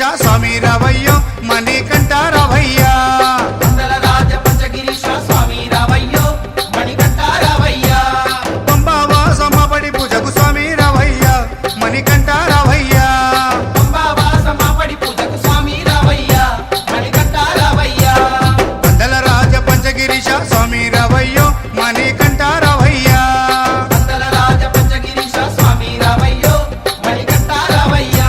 పంచగిరీశ స్వామి రావయ్యో మణికంఠ రావయ్యా మండల రాజ పంచగిరీశ స్వామి రావయ్యో మణికంఠ రావయ్యా పంబావాసమపడి పూజకు స్వామి రావయ్యా మణికంఠ రావయ్యా పంబావాసమపడి పూజకు స్వామి రావయ్యా మణికంఠ రావయ్యా మండల రాజ పంచగిరీశ స్వామి రావయ్యో మణికంఠ రావయ్యా మండల రాజ పంచగిరీశ స్వామి రావయ్యో మణికంఠ రావయ్యా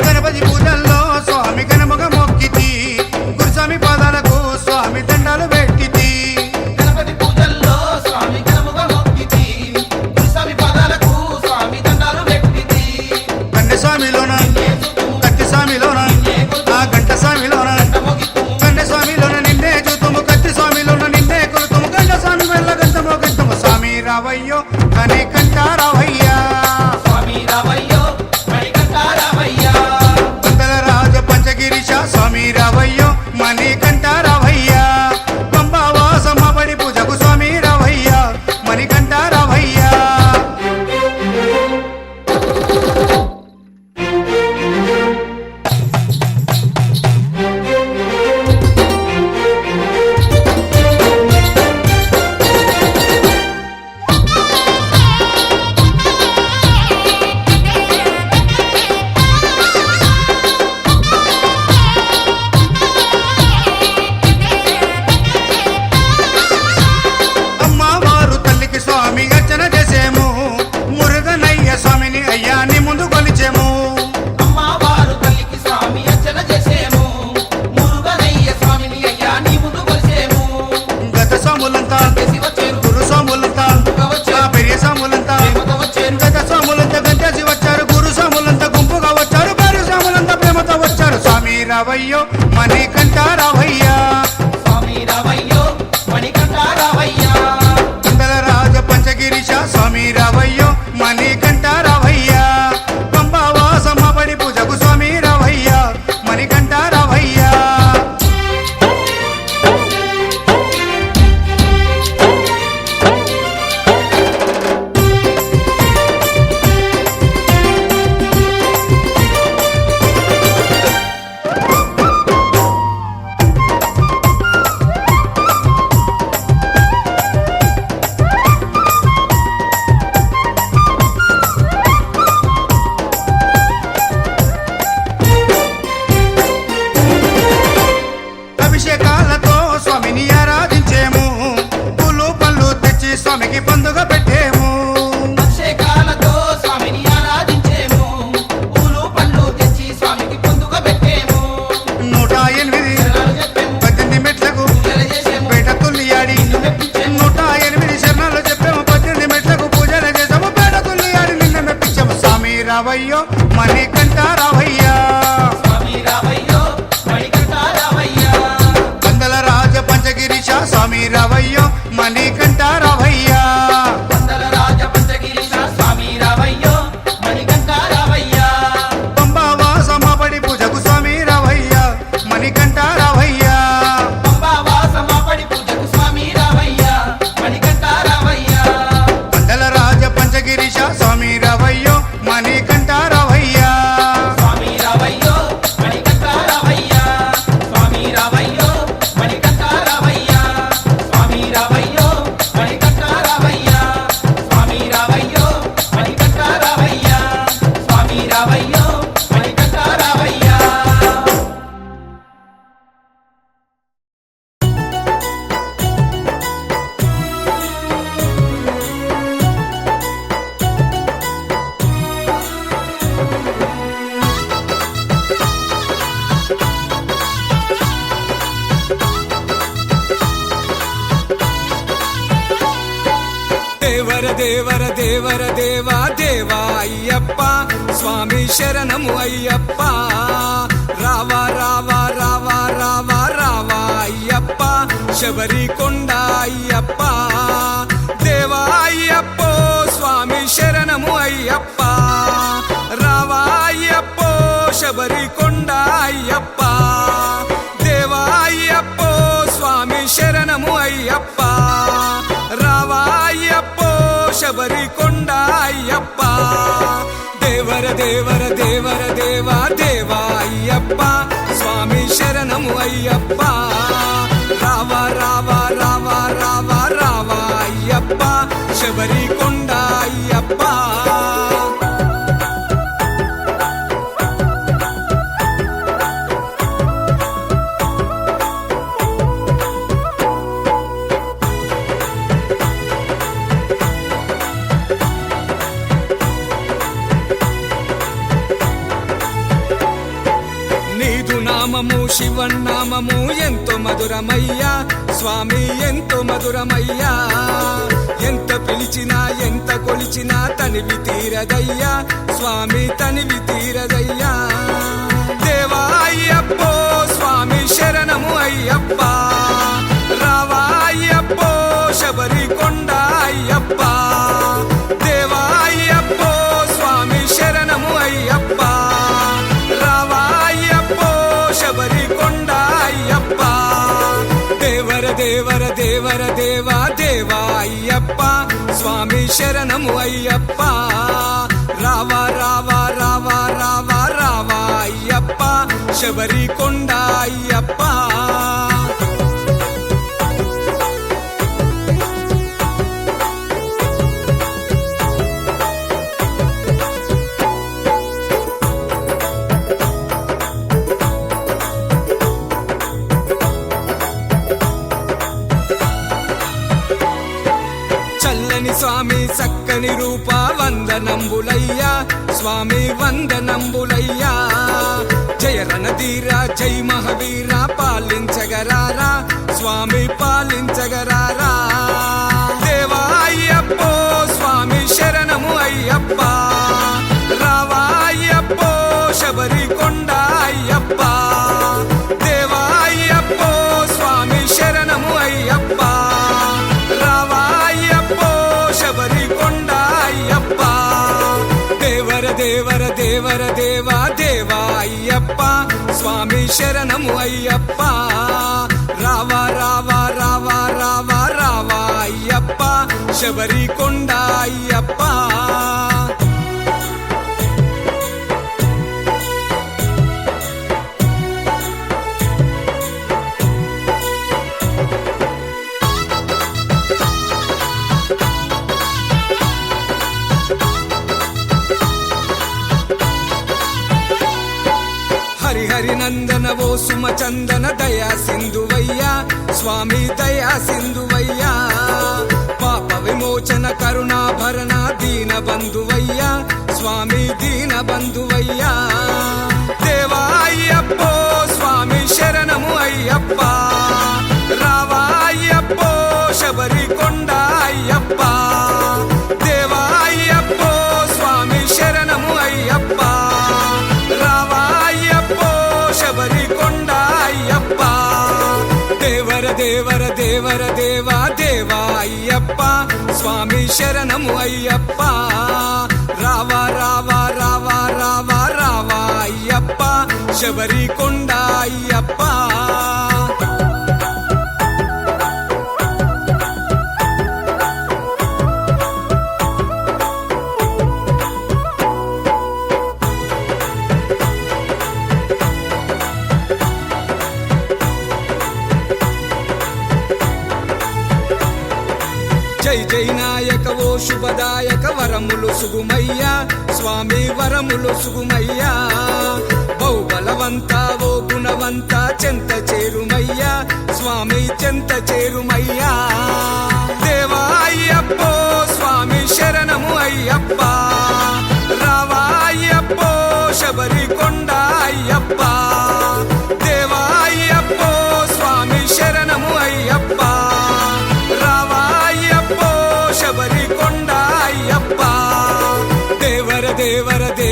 గణపతి పూజల్లో స్వామి గణముగ మొక్కితి గురుస్వామి పాదాలకు స్వామి దండాలు పెట్టితి గణపతి పూజల్లో స్వామి గణముగా మొక్కితి స్వామి పాదాలకు స్వామి దండాలు పెట్టితి కన్నె స్వామిలోన కత్తి స్వామిలోన ఆ గంట స్వామిలోన కన్నె స్వామిలోన నిన్నే చూతుము కత్తి స్వామిలోన నిన్నే కొలుతుము గంట స్వామి వెళ్ళ గంటమో గంటము స్వామి రావయ్యో కనికంఠ రావయ్యా స్వామి రావయ్యో మణికంఠ రావయ్యా మండల రాజ పంచగిరీశ స్వామి రావయ్యో మణికంఠ రావయ్యా పంబావాసమపడి పూజకు స్వామి రావయ్యా మణికంఠ రావయ్యా అమ్మవారు తల్లికి స్వామి అర్చన చేసేము మురుగనయ్య స్వామిని అయ్యాని ముందు కొలిచేము అమ్మవారు తల్లికి స్వామి అర్చన చేసేము మురుగనయ్య స్వామిని అయ్యా నీ ముందు కొలిసేము గత స్వాములంతా చేసి వచ్చేరు గురు స్వాములంతా ఆ పెరియ స్వాములంతా ప్రేమతో వచ్చేరు గత స్వాములంతా గంటేసి వచ్చారు గురు స్వాములంతా గుంపుగా వచ్చారు భార్య స్వాములంతా ప్రేమతో వచ్చారు స్వామి రావయ్యో మణికంఠ రావయ్యా స్వామి రావయ్యో మణికంఠ రావయ్యా మండల రాజ పంచగిరీశ స్వామి రావయ్యో మణికంఠ రావయ్యా పంబావాసమపడి పూజకు స్వామి రావయ్యా మణికంఠ రావయ్యా అభిషేకాలతో స్వామిని ఆరాధించేము పూలు పళ్ళు తెచ్చి స్వామికి పండుగ పెట్టేము అభిషేకాలతో స్వామిని ఆరాధించేము పూలు పళ్ళు తెచ్చి స్వామికి పొందుగా పెట్టేము 108 శరణాలు చెప్పేము 18 మెట్లకు పూజలు చేసేము పేట తుల్లియాడి నిన్ను మెప్పించేము 108 శరణాలు చెప్పాము 18 మెట్లకు పూజలు చేసాము పేట తుల్లియాడి నిన్న మెప్పించాము స్వామి రావయ్యో మణికంఠ రావయ్యా స్వామి రావయ్యో మణికంఠ రావయ్యా మండల రాజ పంచగిరీశ స్వామి రావయ్యో మణికంఠ రావయ్యా మండల రాజ పంచగిరీశ స్వామి రావయ్యో మణికంఠ రావయ్యా పంబావాసమపడి పూజకు స్వామి రావయ్యా మణికంఠ రావయ్యా పంబావాసమపడి పూజకు స్వామి రావయ్యా మణికంఠ రావయ్యా మండల రాజ పంచగిరీశ స్వామి రావయ్యో మణికంఠ రావయ్యా స్వామి రావయ్యో మణికంఠ రావయ్యా స్వామి రావయ్యో మణికంఠ రావయ్యా స్వామి రావయ్యో మణికంఠ దేవర దేవర దేవా దేవా అయ్యప్ప స్వామి శరణము అయ్యప్ప రావా రావా రావా రావా రావా అయ్యప్ప శబరి కొండ అయ్యప్ప దేవా అయ్యప్పో స్వామి శరణము అయ్యప్ప రావా అయ్యప్పో శబరి కొండ అయ్యప్ప దేవా అయ్యప్పో స్వామి శరణము అయ్యప్ప రావా అయ్యప్పో శబరి కొండ అయ్యప్ప దేవర దేవర దేవర దేవా దేవా అయ్యప్ప స్వామి శరణము అయ్యప్ప రావా రావా రావా రావా రావా అయ్యప్ప శబరి కొండ అయ్యప్ప నీదు నామము శివన్నామము ఎంతో మధురమయ్యా స్వామి ఎంతో మధురమయ్యా ఎంత పిలిచినా ఎంత కొలిచినా తనివి తీరదయ్యా స్వామి తనివి తీరదయ్యా దేవా అయ్యప్పో స్వామి శరణము అయ్యప్ప రావా అయ్యప్పో శబరి కొండ అయ్యప్ప దేవా అయ్యప్పో స్వామి శరణము అయ్యప్ప రావా అయ్యప్పో శబరి కొండ అయ్యప్ప దేవర దేవర దేవర దేవా దేవా అయ్యప్ప స్వామి శరణము అయ్యప్ప రావా రావా రావా రావా రావా అయ్యప్ప శబరి కొండ అయ్యప్ప చల్లని స్వామి చక్కని రూప వందనంబులయ్యా స్వామి వందనంబులయ్యా జయ రణధీర జై మహావీర పాలించగరారా స్వామి పాలించగరారా దేవా అయ్యప్పో స్వామి శరణము అయ్యప్ప రావా అయ్యప్పో శబరి కొండ అయ్యప్ప దేవా అయ్యప్పో స్వామి శరణము అయ్యప్ప రావా అయ్యప్పో శబరి కొండ అయ్యప్ప దేవర దేవర దేవర దేవా దేవా అయ్యప్ప స్వామి శరణము అయ్యప్ప రావా రావా రావా రావా రావా అయ్యప్ప శబరి కొండ అయ్యప్ప హరిహరి నందన ఓ సుమచందన దయా సింధువయ్యా స్వామి దయా సింధువయ్యా పాప విమోచన కరుణాభరణ దీన బంధువయ్యా స్వామి దీన బంధువయ్యా దేవా అయ్యప్పో స్వామి శరణము అయ్యప్ప రావా అయ్యప్పో శబరి కొండ అయ్యప్ప దేవా అయ్యప్పో స్వామి శరణము అయ్యప్ప రావా అయ్యప్పో శబరి కొండ అయ్యప్ప దేవర దేవర దేవర దేవా దేవా అయ్యప్ప స్వామి శరణము అయ్యప్ప రావా రావా రావా రావా రావా అయ్యప్ప శబరి కొండ అయ్యప్ప జై జై నాయక ఓ శుభదాయక వరములు సుగుమయ్యా స్వామి వరములు సుగుమయ్యా బహుబలవంత ఓ గుణవంత చెంత చేరుమయ్యా స్వామి చెంత చేరుమయ్యా దేవా అయ్యప్పో స్వామి శరణము అయ్యప్ప రావా అయ్యప్పో శబరి కొండ అయ్యప్ప దేవా అయ్యప్పో స్వామి శరణము అయ్యప్ప రావా అయ్యప్పో శబరి కొండ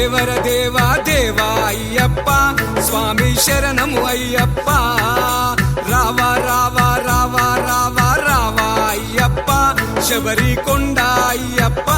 దేవర దేవా దేవా అయ్యప్ప స్వామి శరణము అయ్యప్ప రావా రావా రావా రావా రావా అయ్యప్ప శబరి కొండ అయ్యప్ప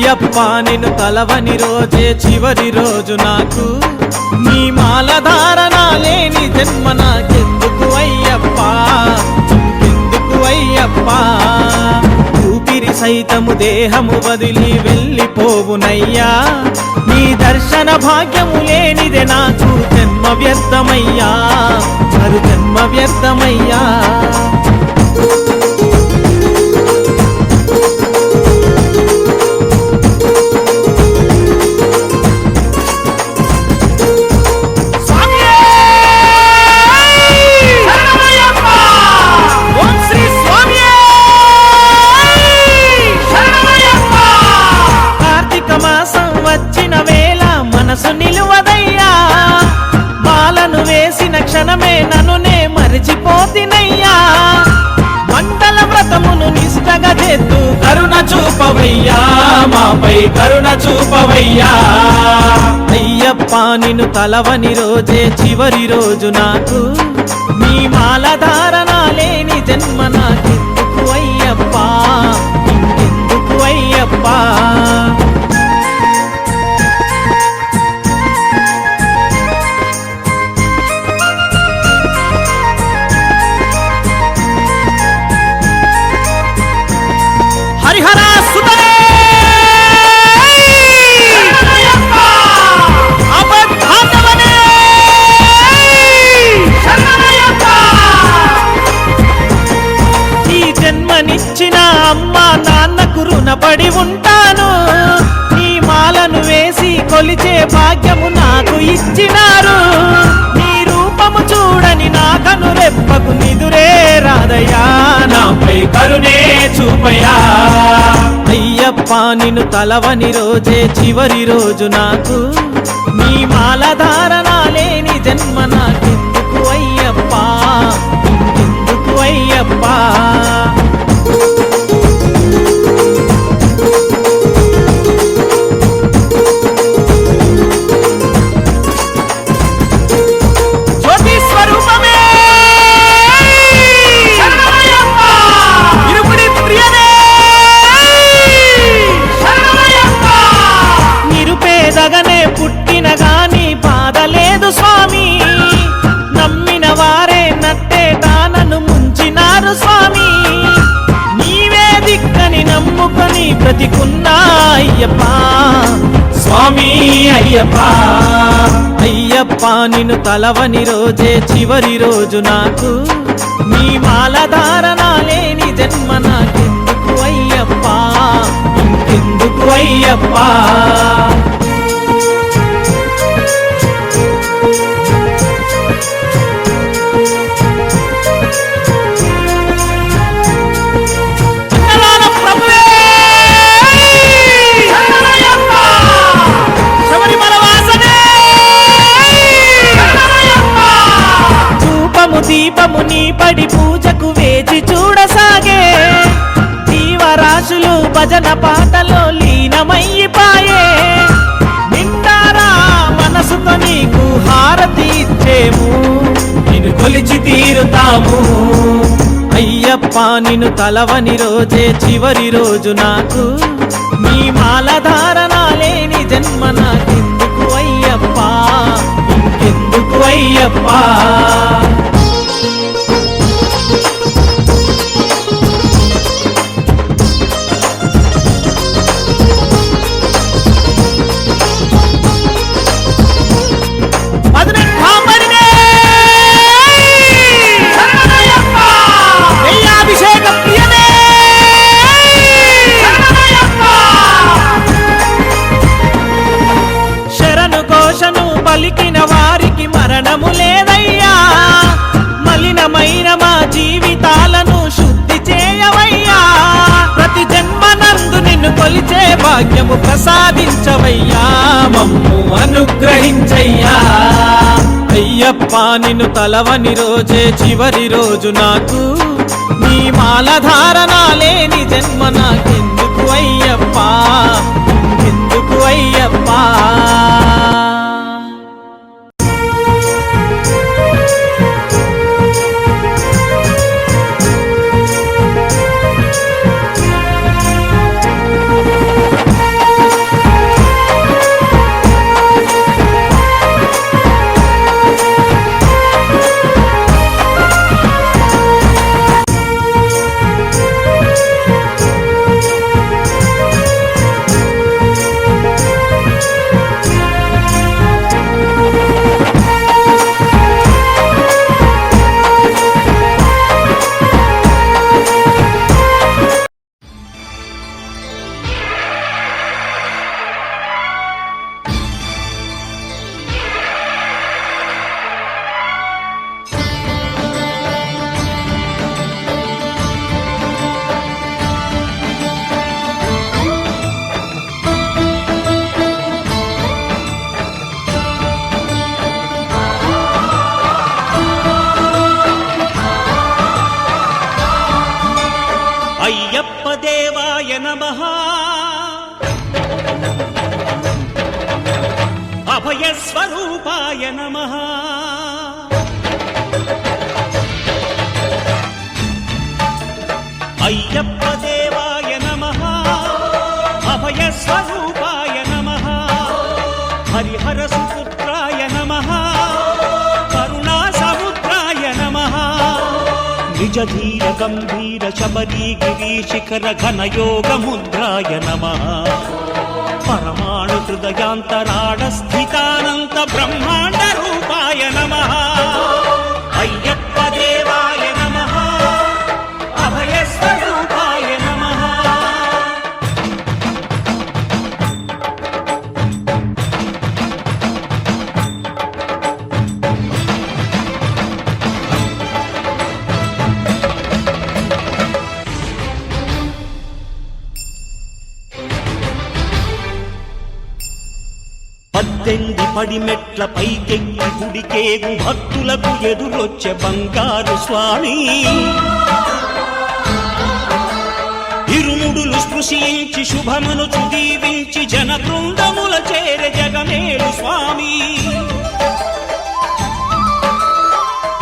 అయ్యప్ప నిన్ను తలవని రోజే చివరి రోజు నాకు నీ మాల ధారణ లేని జన్మ నాకెందుకు అయ్యప్ప ఇంకెందుకు అయ్యప్ప ఊపిరి సైతము దేహము వదిలి వెళ్ళిపోవునయ్యా నీ దర్శన భాగ్యము లేనిదే నాకు జన్మ వ్యర్థమయ్యా మరు జన్మ వ్యర్థమయ్యా మనసు నిలువదయ్యా మాలను వేసిన క్షణమే నన్నునే మరిచిపోతినయ్యా మండల వ్రతమును నిష్టగా చేస్తూ కరుణ చూపవయ్యా మాపై కరుణ చూపవయ్యా అయ్యప్ప నిన్ను తలవని రోజే చివరి రోజు నాకు నీ మాల ధారణ లేని జన్మ నాకెందుకు అయ్యప్ప ఇంకెందుకు అయ్యప్ప జన్మనిచ్చిన అమ్మ నాన్నకు రుణపడి ఉంటాను నీ మాలను వేసి కొలిచే భాగ్యము నాకు ఇచ్చినారు నీ రూపము చూడని నా కను రెప్పకు నిదురే రాదయ్యా నాపై కరుణే చూపయా అయ్యప్ప నిన్ను తలవని రోజే చివరి రోజు నాకు నీ మాల ధారణ లేని జన్మ నాకెందుకు అయ్యప్ప ఇంకెందుకు అయ్యప్ప నిరుపేదగానే పుట్టిన గాని బాధ లేదు స్వామి నమ్మిన వారే నట్టేటానను ముంచినారు స్వామి నీవే దిక్కని నమ్ముకొని బ్రతికున్నా అయ్యప్ప స్వామి అయ్యప్ప అయ్యప్ప నిన్ను తలవని రోజే చివరి రోజు నాకు నీ మాల ధారణ లేని జన్మ నాకెందుకు అయ్యప్ప ఇంకెందుకు అయ్యప్ప దీపము నీ పడి పూజకు వేచి చూడసాగే జీవరాశులు భజన పాటలో లీనమయ్యిపాయే నిండారా మనసుతో నీకు హారతి ఇచ్చేము నిన్ను కొలిచి తీరుతాము అయ్యప్ప నిన్ను తలవని రోజే చివరి రోజు నాకు నీ మాల ధారణ లేని జన్మ నాకెందుకు అయ్యప్ప ఇంకెందుకు అయ్యప్ప పలికిన వారికి మరణము లేదయ్యా మలిన భాగ్యము ప్రసాదించవయ్యా మమ్ము అనుగ్రహించయ్యా అయ్యప్ప నిన్ను తలవని రోజే చివరి రోజు నాకు నీ మాలధారణ లేని జన్మ నాకెందుకు అయ్యప్ప ఎందుకు అయ్యప్ప అయ్యప్ప దేవాయ నమః అభయ స్వరూపాయ నమః అయ్యప్ప దేవాయ నమః అభయ స్వరూపాయ నమః హరిహర సుపుత్రాయ నమః కరుణా సముద్రాయ నమః నిజ ధీర గంభీర శబరీ గిరి శిఖర ఘన యోగ ముద్రాయ నమః పరమాణు హృదయాంతరాడ స్థితానంత బ్రహ్మాండ రూపాయ నమః అయ్యప్ప దేవాయ నమః అభయ స్వరూపాయ నమః పద్దెంది పడిమెట్ల పైకెక్కి గుడికేగు భక్తులకు ఎదురొచ్చే బంగారు స్వామి ఇరుముడులు స్పృశించి శుభమును దీవించి జన బృందముల చేరే జగమేలు స్వామి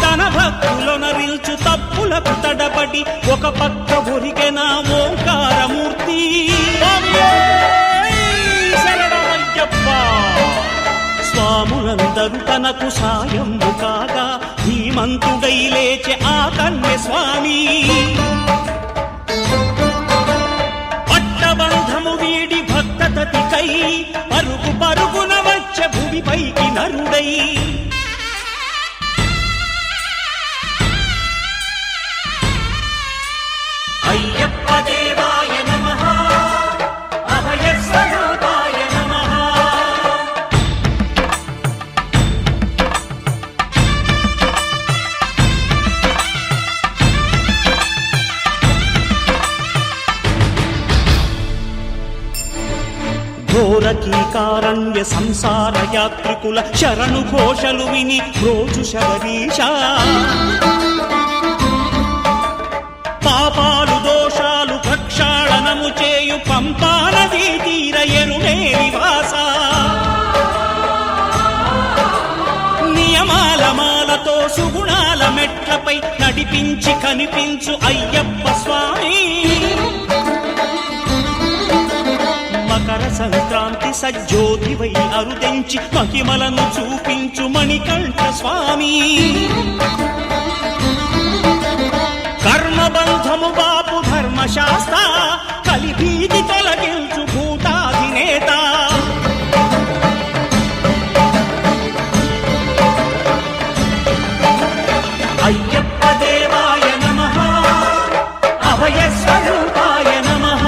తన భక్తులొనరిల్చు తప్పులకు తడబడి ఒక పక్క ఒరిగెన ఓంకారమూర్తి స్వాములందరూ తనకు సాయము కాగా ధీమంతుడై లేచే ఆ కన్య స్వామి పట్టబంధము వీడి భక్తతతికై పరుగు పరుగున వచ్చే భూమిపైకి నరుడై అయ్యప్ప దేవాయ నమః అభయ స్వరూపాయ నమః ఘోరకీకారణ్య సంసార యాత్రికుల శరణు ఘోషలు విని రోజు శబరీష పాపాలు దోషాలు ప్రక్షాళనము చేయు పంపా నదీ తీర ఎరుమే నివాస నియమాల మాలతో సుగుణాల మెట్లపై నడిపించి కనిపించు అయ్యప్ప స్వామి మకర సంక్రాంతి సజ్జోతివై అరుదెంచి మహిమలను చూపించు మణికంఠ స్వామి కర్మబంధము బాపు ధర్మశాస్త్ర కలిభీతి తొలగించు భూతాధినేత అయ్యప్ప దేవాయ నమః అభయ స్వరూపాయ నమః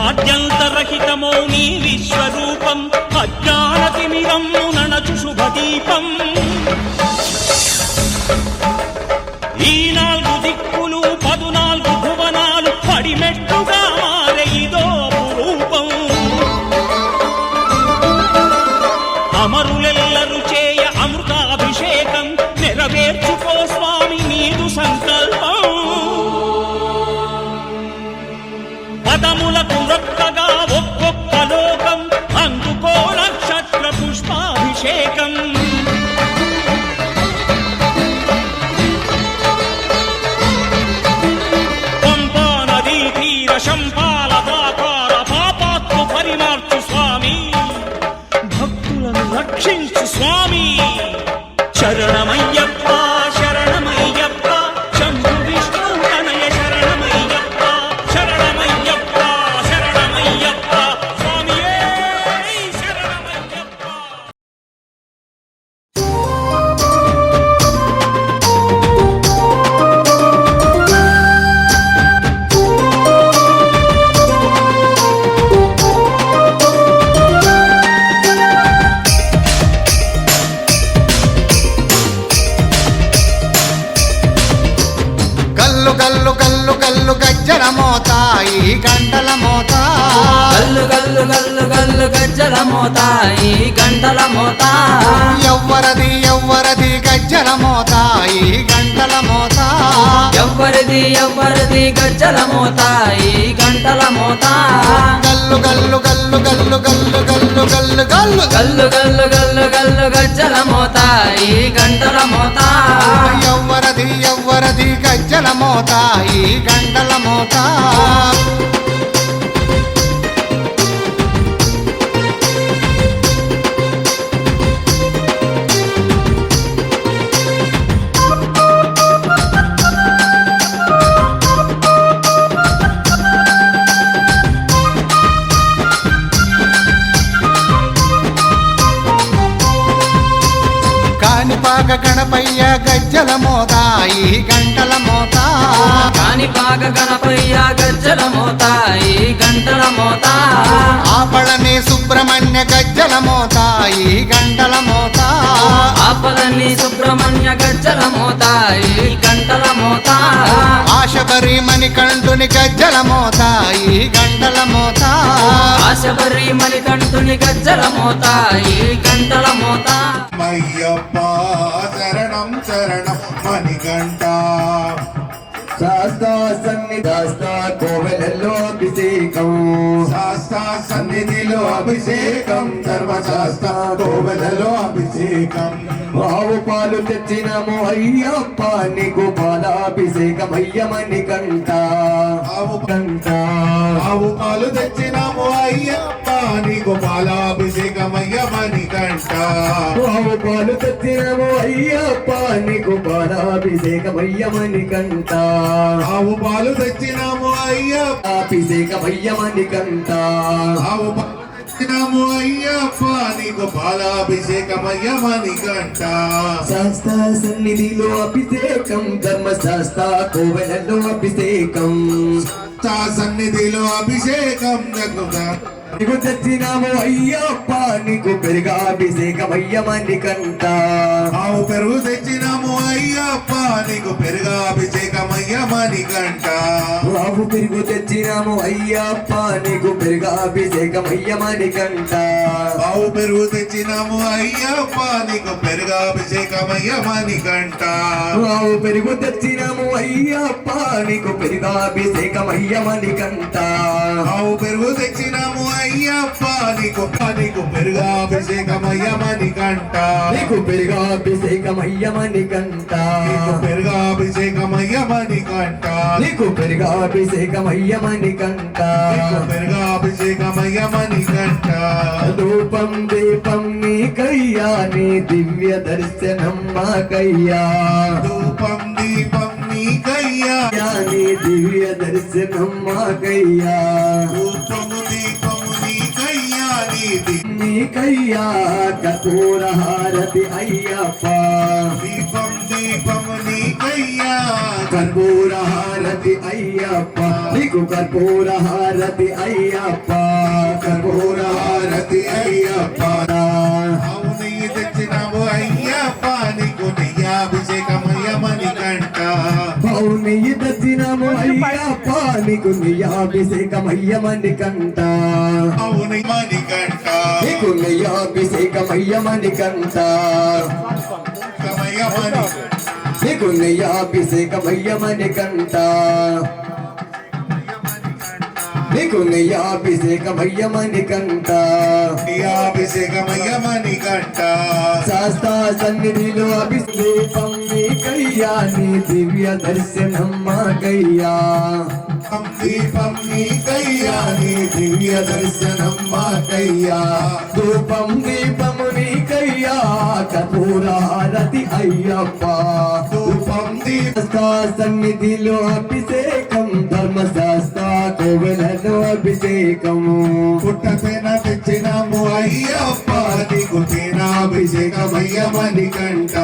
ఆద్యంతరహితమో నీ విశ్వరూపం అజ్ఞానతిమిరము నణచు శుభదీపం ఈ 4 దిక్కులు 14 భువనాలు గజ్జల మోత ఈ గంటల మోత గల్లు గల్లు గల్లు గల్లు గజ్జల మోత ఈ గంటల మోత ఎవ్వరది ఎవ్వరది గజ్జల మోత ఈ గంటల మోత ఎవ్వరిది ఎవ్వరిది గజ్జల మోత ఈ గంటల మోత గల్లు గల్లు గల్లు గల్లు గల్లు గల్లు గల్లు గల్లు గల్లు గల్లు గల్లు గల్లు గజ్జల మోత ఈ గంటల మోత ఎవ్వరది ఎవ్వరది గజ్జల మోత ఈ గంటల మోత కాణిపాక గణపయ్య గజ్జల మోత ఈ గంటల మోత కాణిపాక గణపయ్య గజ్జల మోత ఈ గంటల మోత ఆపళని సుబ్రహ్మణ్య గజ్జల మోత ఈ గంటల మోత ఆపలని సుబ్రహ్మణ్య గజ్జల మోత ఈ గంటల మోత ఆశబరి మణికంఠుని గజ్జల మోత ఈ గంటల మోత ఆశబరి మణికంఠుని గజ్జల మోత ఈ గంటల మోత అయ్యప్ప శరణం శరణం మణికంఠ శాస్తా సన్నిధాస్తా కోవెలలో అభిషేకం శాస్త్ర సన్నిధిలో అభిషేకం ధర్మశాస్త్ర కోవెలలో అభిషేకం ఆవు పాలు తెచ్చినాము అయ్యప్ప నీకు పాలాభిషేకం అయ్యమని కంట ఆవు కంట ఆవు పాలు తెచ్చినాము అయ్యప్ప నీకు పాలాభిషేకమయ్య మణికంఠ ఆవు పాలు తెచ్చినాము అయ్యప్ప నీకు పాలాభిషేకం అయ్యమని కంట ఆవు పాలు తెచ్చినాము అయ్యప్ప అభిషేకం అయ్యమని కంట ఆవు పాలు తెచ్చినాము అయ్యప్ప నీకు పాలాభిషేకమయ్య మణికంఠ శాస్త్ర సన్నిధిలో అభిషేకం ధర్మశాస్త్ర కోవెలలో అభిషేకం సన్నిధిలో అభిషేకం నీకు తెచ్చినాము అయ్యప్ప నీకు పెరుగా అభిషేకం అయ్యమని కంట ఆవు పెరుగు తెచ్చినాము అయ్యప్ప నీకు పెరుగాభిషేకమయ్య మణికంఠ ఆవు పెరుగు తెచ్చినాము అయ్యప్ప నీకు పెరుగా అభిషేకం అయ్యమని కంట ఆవు పెరుగు తెచ్చినాము అయ్యప్ప నీకు పెరుగాభిషేకమయ్య మణికంఠ ఆవు పెరుగు తెచ్చినాము అయ్యప్ప నీకు పెరుగా అభిషేకం అయ్యమని కంట ఆవు పెరుగు తెచ్చినాము అయ్యప్ప నీకు పెరుగాభిషేకమయ్య మణికంఠ నీకు పెరుగా అభిషేకం అయ్యమని కంట నీకు పెరుగాభిషేకమయ్య మణికంఠ నీకు పెరుగా అభిషేకం అయ్యమని కంట నీకు పెరుగాభిషేకమయ్య మణికంఠ రూపం దీపం నీకయ్యా నీ దివ్య దర్శనం మాకయ్యా ధూపం దీపం నీకయ్యా నీ దివ్య దర్శనం మాకయ్యా ధూపము దీపము నీకయ్యా నీకయ్యా కపూర హారతి అయ్యప్ప దీపం దీపము నీకయ్యా కర్పూర హారతి అయ్యప్ప నీకు కర్పూర హారతి అయ్యప్ప కర్పూర హారతి అయ్యప్ప ఆవు నెయ్యి తెచ్చినావు అయ్యప్ప నీకు నెయ్యాభిషేకమయ్య మణికంఠ నెయ్యి తెచ్చినాము అయ్యప్ప నీకు నెయ్యాభిషేకం అయ్యమని కంట ఆవు నెయ్యి మణికంఠ నీకు నెయ్యాభిషేకం అయ్యమని కంట కమయ్య మణి నీకు నెయ్యాభిషేకం అయ్యమని కంట నీకు నెయ్యాభిషేకం అయ్యమని కంట నెయ్యాభిషేకమయ్య మణికంఠ శాస్త్ర సన్నిధిలో అభిషేకం నీకయ్యా నీ దివ్య దర్శనం మాకయ్యా దీపం నీకయ్యా నీ దివ్య దర్శనం మాకయ్యా ధూపం దీపము నీకయ్యా కపూర హారతి అయ్యప్ప ధూపం దీప శాస్త్ర సన్నిధిలో అభిషేకం ధర్మశాస్త్ర కోవెలలో అభిషేకము పుట్టపైన తెచ్చినాము అయ్యప్ప నీకు తేనాభిషేకమయ్య మణికంఠ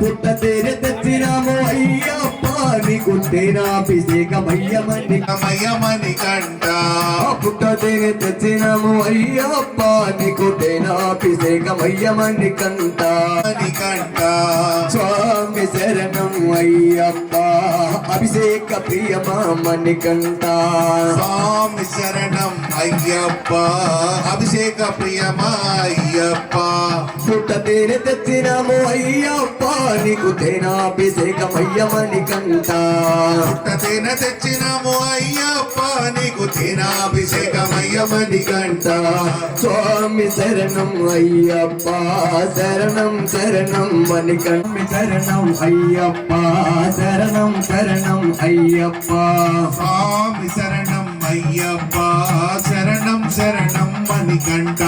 పుట్ట తేనె తెచ్చినాము అయ్యప్ప నీకు తేనాభిషేకమయ్యమని మయ్యమణికంఠ పుట్ట తేనె తెచ్చినాము అయ్యప్ప నీకు తేనాభిషేకమయ్యమని కంట మణికంఠ స్వామి శరణం అయ్యప్ప అభిషేక ప్రియమా మణికంఠ స్వామి శరణం అయ్యప్ప అభిషేక ప్రియమా అయ్యప్ప పుట్ట తేనె తెచ్చినాము అయ్యప్ప నీకు తేనాభిషేకమయ్యమని కంట తేన తెచ్చినాము అయ్యప్ప నీకు తేనాభిషేకమయ్యమని కంట స్వామి శరణం అయ్యప్ప శరణం శరణం మణికంఠ శరణం అయ్యప్ప శరణం శరణం అయ్యప్ప స్వామి శరణం అయ్యప్ప శరణం శరణం మణికంఠ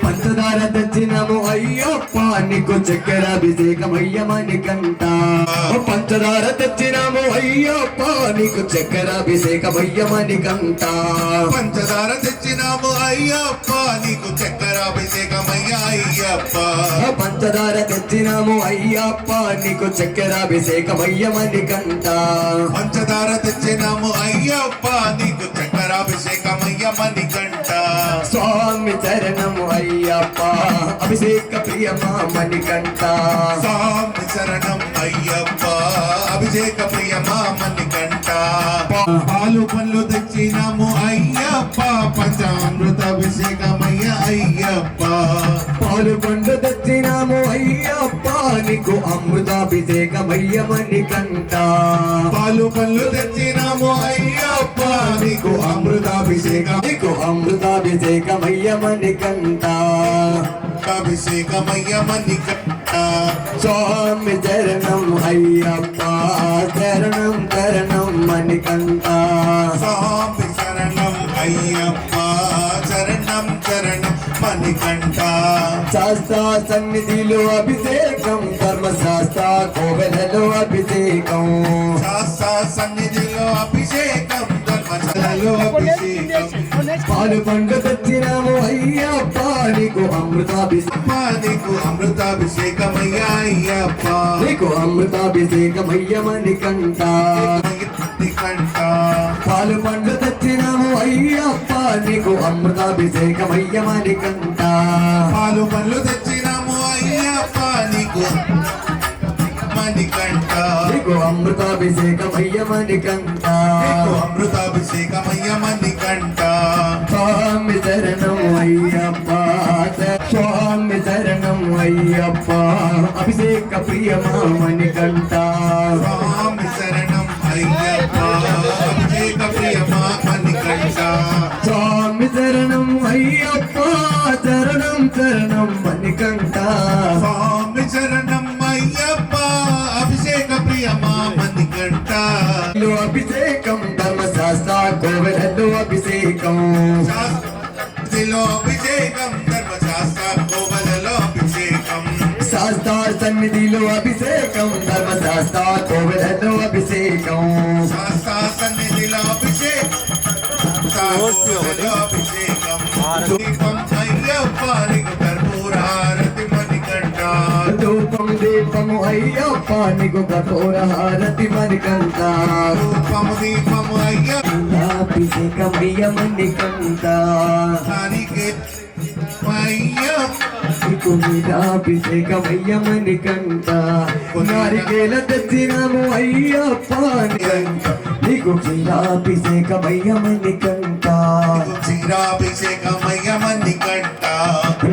పంచదార తెచ్చినాము అయ్యప్ప నీకు చక్కెరాభిషేకమయ్యమని కంట పంచదార తెచ్చినాము అయ్యప్ప నీకు చక్కెరాభిషేకమయ్యమని కంట పంచదార తెచ్చినాము అయ్యప్ప నీకు చక్కెరాభిషేకమయ్య అయ్యప్ప పంచదార తెచ్చినాము అయ్యప్ప నీకు చక్కెరాభిషేకమయ్యమని కంట పంచదార తెచ్చినాము అయ్యప్ప నీకు చక్కెరాభిషేకమయ్యమని కంట స్వామి చరణం అయ్యప్ప అభిషేక ప్రియమా మణికంఠ స్వామి శరణం అయ్యప్ప అభిషేక ప్రియమా మణికంఠ పాలు పళ్ళు తెచ్చినాము అయ్యప్ప పంచామృత అభిషేకమయ్య అయ్యప్ప పాలు పండు తెచ్చినాము అయ్యప్ప నీకు అమృతాభిషేకమయ్యమని కంట పాలు పళ్ళు తెచ్చినాము అయ్యప్ప నీకు అమృతాభిషేకం నీకు అమృతాభిషేకమయ్యమని కంట అభిషేకమయ్యమని కంట స్వామి చరణం అయ్యప్ప శరణం శరణం మణికంఠ స్వామి శరణం అయ్యప్ప శరణం శరణం మణికంఠ శాస్త్ర సన్నిధిలో అభిషేకం ధర్మశాస్త్ర కోవెలలో అభిషేకం శాస్త్ర సన్నిధిలో అభిషేకం ధర్మశాలలో అభిషేకం పాలు పండు తెచ్చినాము అయ్యప్ప నీకు అమృతాభిషేకం నీకు అమృతాభిషేకమయ్య అయ్యప్ప నీకు అమృతాభిషేకమయ్యమని కంట కంట పాలు పండు తెచ్చినాము అయ్యప్ప నీకు అమృతాభిషేకమయ్యమని కంట పాలు పళ్ళు తెచ్చినాము అయ్యప్ప నీకు మణికంఠ నీకు అమృతాభిషేకమయ్యమని కంట నీకు అమృతాభిషేకమయ్య మణికంఠ స్వామి శరణం అయ్యప్ప స్వామి శరణం అయ్యప్ప అభిషేక ప్రియమా మణికంఠ స్వామి శరణం అయ్యప్ప అభిషేక ప్రియమా మణికంఠ స్వామి శరణం అయ్యప్ప శరణం శరణం మణికంఠ స్వామి శరణం అయ్యప్ప అభిషేక ప్రియమా మణికంఠ అభిషేకం ధర్మశాస్త్ర కోవెలలో అభిషేకం శాస్త్రిలో అభిషేకం ధర్మశాస్త్ర కోవలలో అభిషేకం శాస్త్ర సన్నిధిలో అభిషేకం ధర్మశాస్త్ర కోవెలలో అభిషేకం శాస్త్ర సన్నిధిలో అభిషేకం కోవెలలో అభిషేకం దీపం అయ్యప్ప నీకు కర్పూరహారతి మణికంఠ ధూపం దీపము అయ్యప్ప నీకు కఠోర హారతి మణికంఠ రూపము దీపము అయ్యప్ప అభిషేకమయ్యమని కంఠ దానికి అయ్యప్ప నీకు మీరాభిషేకమయ్యమని కంట నారికేల తెచ్చినాము అయ్యప్ప నీకు క్షీరాభిషేకమయ్యమని కంట క్షీరాభిషేకమయ్య మణికంఠ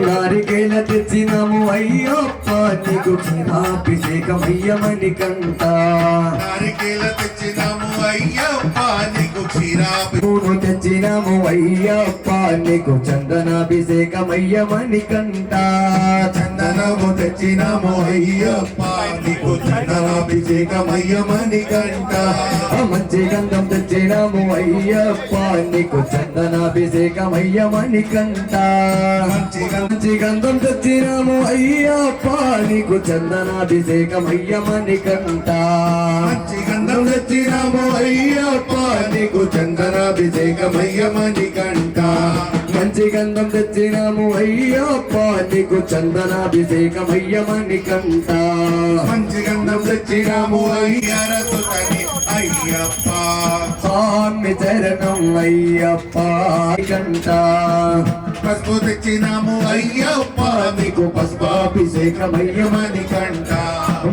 నారికేల తెచ్చినాము అయ్యప్ప నీకు క్షీరాభిషేకమయ్యమని కంట నారికేల తెచ్చినాము అయ్యప్ప నీకు క్షీరాభి పూను తెచ్చినాము అయ్యప్ప నీకు చందనాభిషేకమయ్యమని కంట చందనము తెచ్చినాము అయ్యప్ప నీకు చందనాభిషేకమయ్య మణికంఠ మంచి గంధం తెచ్చినాము అయ్యప్ప నీకు చందనాభిషేకమయ్యమని కంట మంచి గంధం తెచ్చినాము అయ్యప్ప నీకు చందనాభిషేకమయ్యమని కంట మంచి గంధం తెచ్చినాము అయ్యప్ప నీకు చందనాభిషేకమయ్య మణికంఠ మంచి మంచి గంధం తెచ్చినాము అయ్యప్ప నీకు చందనాభిషేకమయ్యమని కంట మంచి గంధం తెచ్చినాము అయ్యరతుకని అయ్యప్ప స్వామి చరణం అయ్యప్ప కంట పసుపు తెచ్చినాము అయ్యప్ప నీకు పసుపాభిషేకమయ్యమని కంట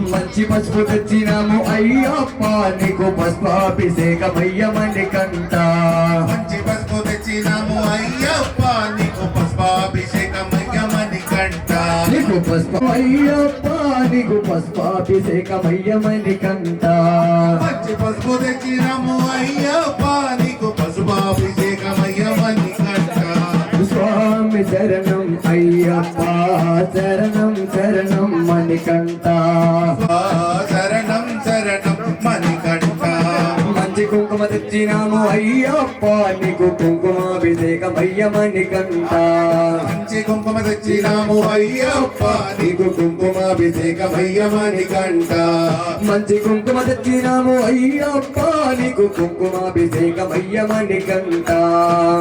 మంచి పసుపు తెచ్చినాము అయ్యప్ప నీకు పసుపాభిషేకమయ్యమని కంట మంచి పసుపు తెచ్చినాము అయ్యప్ప నీకు పుష్పాభిషేకమయ్యమని కంట నీకు పసుపు అయ్యప్ప నీకు పసుపాభిషేకమయ్యమని కంట మంచి పసుపు తెచ్చినాము అయ్యప్ప నీకు పసుపాభిషేకమయ్యమని కంట స్వామి శరణం అయ్యప్ప శరణం శరణం మణికంఠ శరణం శరణం మణికంఠ మంచి కుంకుమ తెచ్చినాము అయ్యప్ప నీకు కుంకుమాభిషేకమయ్యమని కంట మంచి కుంకుమ తెచ్చినాము అయ్యప్ప నీకు కుంకుమాభిషేకమయ్యమని కంట మంచి కుంకుమ తెచ్చినాము అయ్యప్ప నీకు కుంకుమాభిషేకమయ్యమని కంట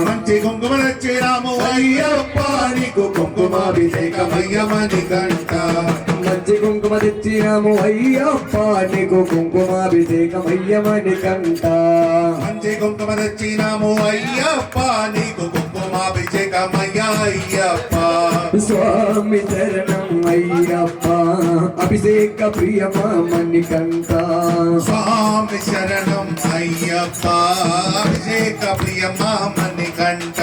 మంచి కుంకుమ తెచ్చినాము అయ్యప్ప నీకు కుంకుమాభిషేకమయ్యమని కంట మంచి కుంకుమ తెచ్చినాము అయ్యప్ప నీకు కుంకుమాభిషేకమయ్యమని కంట మంచి కుంకుమ తెచ్చినాము అయ్యప్ప నీకు కుంకుమాభిషేకమయ్య అయ్యప్ప స్వామి శరణం అయ్యప్ప అభిషేక ప్రియమని కంట స్వామి శరణం అయ్యప్ప అభిషేక ప్రియమని కంట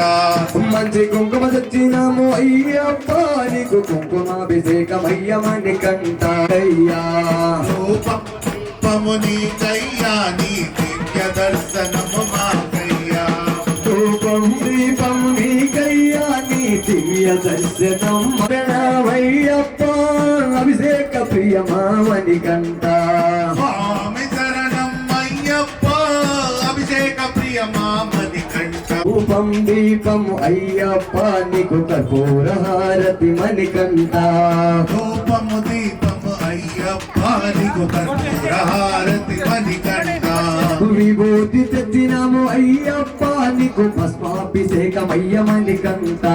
మంచి కుంకుమ తెచ్చినాము అయ్యప్ప నీకు కుంకుమాభిషేకమయ్యమని కంట అయ్యా రూపము నీకయ్యా నీ దివ్య దర్శనము మాకయ్యా రూపం దీపం నీకయ్యా నీ దివ్య దర్శనం అయ్యప్ప అభిషేక ప్రియమని కంట స్వామి శరణం అయ్యప్ప అభిషేక ప్రియమని కంట రూపం దీపం అయ్యప్ప నీకు కర్పూర హారతి మణికంఠ రూపము దీపము అయ్యప్ప నీకు కర్పూర హారతి మణికంఠ విభూతి తెచ్చినాము అయ్యప్ప నీకు భస్మాభిషేకమయ్యమని కంట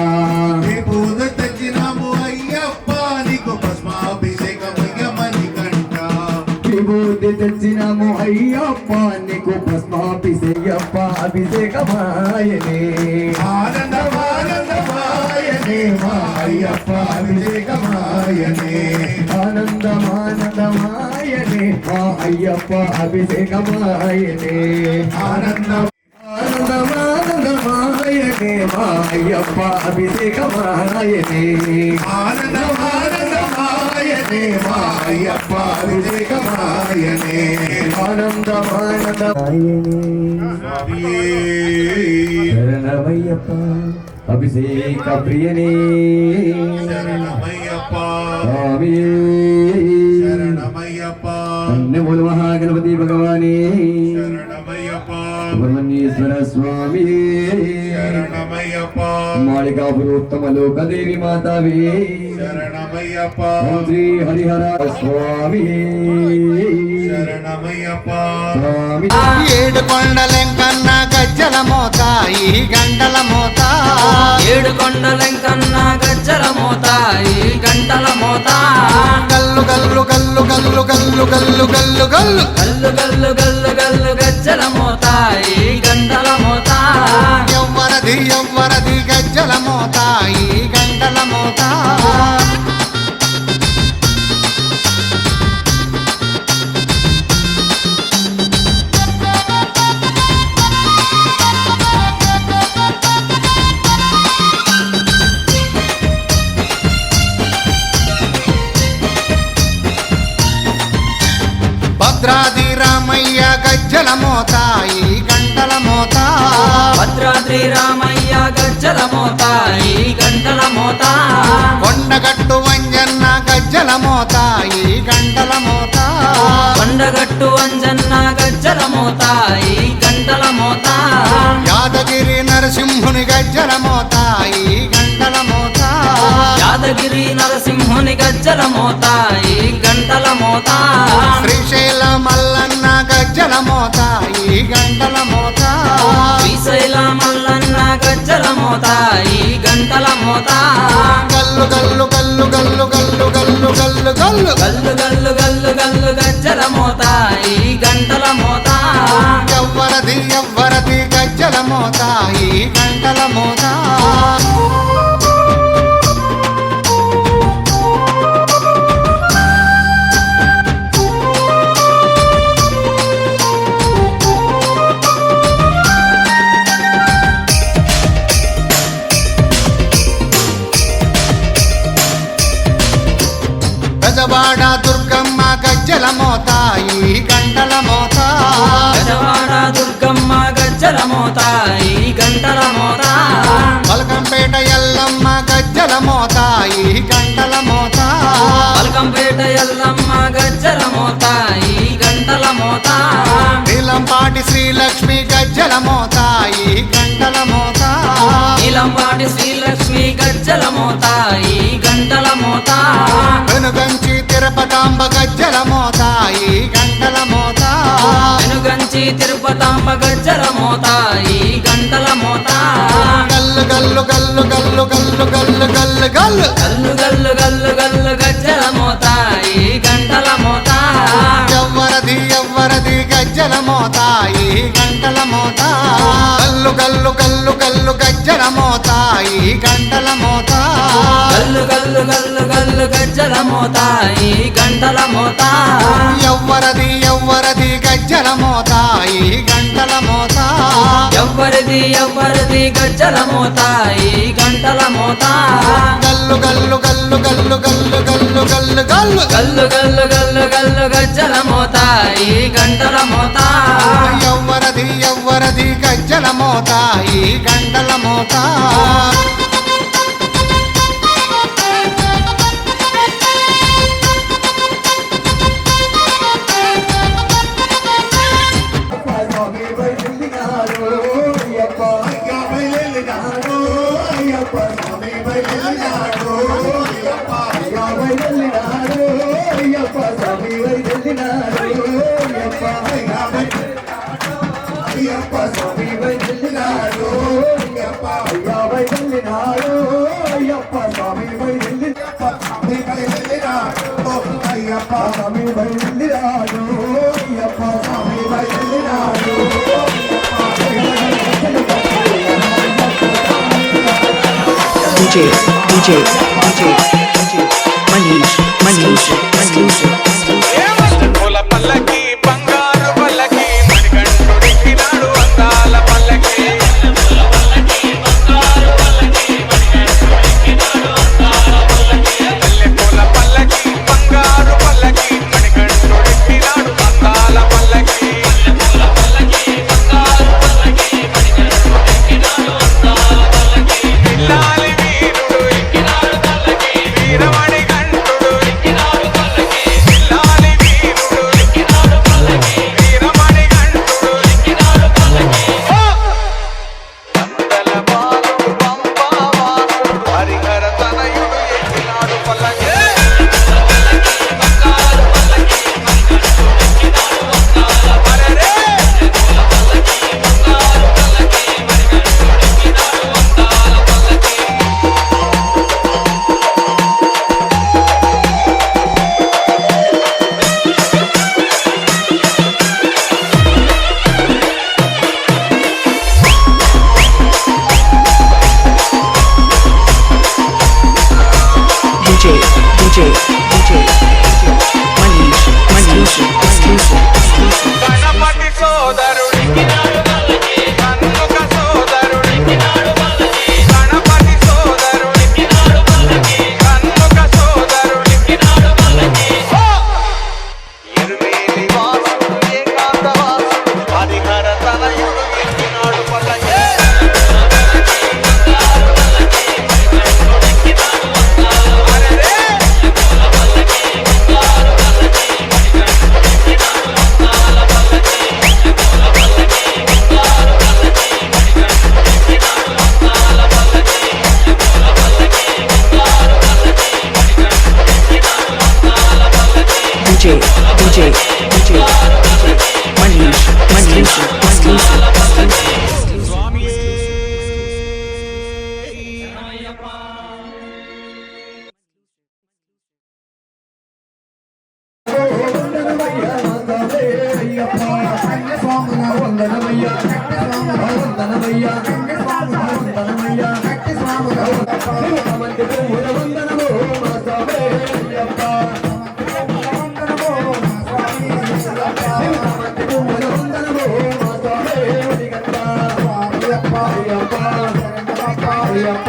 పూజ తెచ్చినాము అయ్యప్ప నీకు భస్మాభిషేకమయ్యమని కంట విభూతి తెచ్చినాము అయ్యప్ప నీకు భస్మాభిషేకప్ప అభిషేకమాయనే ఆనందమానందమాయనే మా అయ్యప్ప అభిషేకమాయనే ఆనందమానందమాయనే మా అయ్యప్ప అభిషేకమాయనే ఆనందం ఆనందమానందమాయనే మా అయ్యప్ప అభిషేకమాయనే ఆనందమానందమాయనే మా అయ్యప్ప అభిషేకమాయనే ఆనందమానందమాయనే శరణమయ్యప్ప అభిషేక ప్రియనే శరణమయ్యప్ప స్వామి శరణమయ్యప్ప ధన్యములు మహాగణపతి భగవానే శరణమయ్యప్ప సుబ్రహ్మణ్యేశ్వర స్వామి శరణమయ్యప్ప మాళికాపురోత్తమ లోకదేవి మాతావే శరణమయ్యప్ప ఓం శ్రీ హరిహర స్వామి శరణమయ్యప్ప స్వామి ఏడు కొండలెంకన్న గజ్జల మోత ఈ గంటల మోత ఏడు కొండలెంకన్న గజ్జల మోత ఈ గంటల మోత గల్లు గల్లు గల్లు గల్లు గల్లు గల్లు గల్లు గల్లు గల్లు గల్లు గల్లు గల్లు గజ్జల మోత ఈ గంటల మోత ఎవ్వరది ఎవ్వరది గజ్జల మోత ఈ గంటల మోత భద్రాది రామయ్య గజ్జల మోత ఈ గంటల మోత భద్రాద్రి రామయ్య గజ్జల మోత ఈ గంటల మోత కొండగట్టు వంజన్న గజ్జల మోత ఈ గంటల మోత కొండగట్టు అంజన్న గజ్జల మోత ఈ గంటల మోత యాదగిరి నరసింహుని గజ్జల మోత ఈ గంటల మోత యాదగిరి నరసింహుని గజ్జల మోత ఈ గంటల మోత శ్రీశైల మల్లన్న గజ్జల మోత ఈ గంటల మోత శ్రీశైల మల్లన్న గజ్జల మోత ఈ గంటల మోత గల్లు గల్లు గల్లు గల్లు గల్లు గల్లు గల్లు గల్లు గల్లు గల్లు గల్లు గల్లు గజ్జల మోత ఈ గంటల మోత ఎవ్వరది ఎవ్వరది గజ్జల మోత ఈ గంటల మోత గజవాడ దుర్గమ్మ గజ్జల మోత ఈ గంటల మోత గజవాడ దుర్గమ్మ గజ్జల మోత ఈ గంటల మోత పలకంపేట ఎల్లమ్మ గజ్జల మోత ఈ గంటల మోత పలకంపేట ఎల్లమ్మ గజ్జల మోత ఈ గంటల మోత నీలంపాటి శ్రీలక్ష్మి గజ్జల మోత ఈ గంటల మోత నీలంపాటి శ్రీలక్ష్మి గజ్జల మోత ఈ గంటల మోత వెనుగంచి తిరుపతాంబ గజ్జల మోత ఈ గంటల మోత వెనుగంచి తిరుపతాంబ గజ్జల మోత ఈ గంటల మోత గల్లు గల్లు గల్లు గల్లు గల్లు గల్లు గల్లు గల్లు గల్లు గల్లు గల్లు గల్లు గజ్జల మోత ఈ గంటల మోత ఎవ్వరది ఎవ్వరది గజ్జల మోత ఈ గంటల మోత గల్లు గల్లు గల్లు గల్లు గజ్జల మోత ఈ గంటల మోత గల్లు గల్లు గల్లు గల్లు గజ్జల మోత ఈ గంటల మోత ఎవ్వరది ఎవ్వరది గజ్జల మోత ఈ గంటల మోత ఎవ్వరిది ఎవ్వరిది గజ్జల మోత ఈ గంటల మోత గల్లు గల్లు గల్లు గల్లు గల్లు గల్లు గల్లు గల్లు గల్లు గల్లు గల్లు గల్లు గజ్జల మోత ఈ గంటల మోత ఎవ్వరది ఎవ్వరది గజ్జల మోత ఈ గంటల మోత DJ Manish exclusive. పూల పల్లకి బంగారు పల్లకి మణికంఠుడికినాడు అందాల పల్లకి పూల పల్లకి బంగారు పల్లకి మణికంఠుడికినాడు అందాల పల్లకి పిల్లాలి వీరుడు ఎక్కినాడు పల్లకి వీరమణి కంఠుడు ఎక్కినాడు పల్లకి పిల్లాలి వీరుడు ఎక్కినాడు పల్లకి వీరమణి కంఠుడు ఎక్కినాడు పల్లకి అందల బాలుడు పంపావాసుడు హరిహర తనయుడు ఎక్కినాడు పల్లకి DJ Manish exclusive. గణపతి సోదరుడికినాడు పల్లకి కన్నుక సోదరుడికినాడు పల్లకి గణపతి సోదరుడికినాడు పల్లకి కన్నుక సోదరుడికినాడు పల్లకి ఎరుమేలి వాసుడు ఏకాంత వాసుడు హరిహర తనయుడు ఎక్కినాడు పల్లకి DJ Manish exclusive. స్వామియే వందనమయ్యా వందనమయ్యా మంది పువ్వుల వందనము మా స్వామి అయ్యప్ప మంది పువ్వుల వందనము మా స్వామి అయ్యప్ప అయ్యప్ప అయ్యప్ప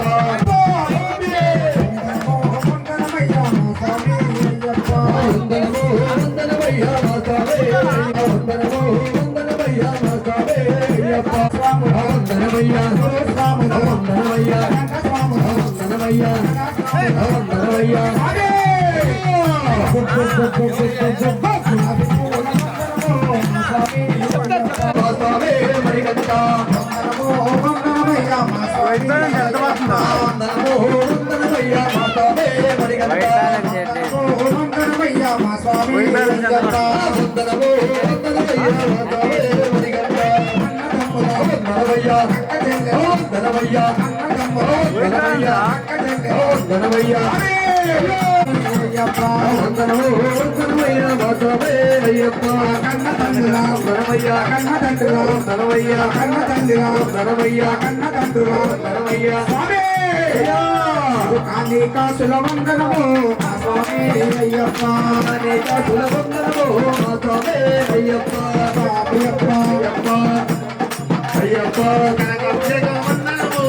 కాసుల వందనము స్వామి అయ్యప్ప కాసుల వందనము స్వామి అయ్యప్ప అయ్యప్ప అయ్యప్ప అయ్యప్ప కనకాభిషేక వందనము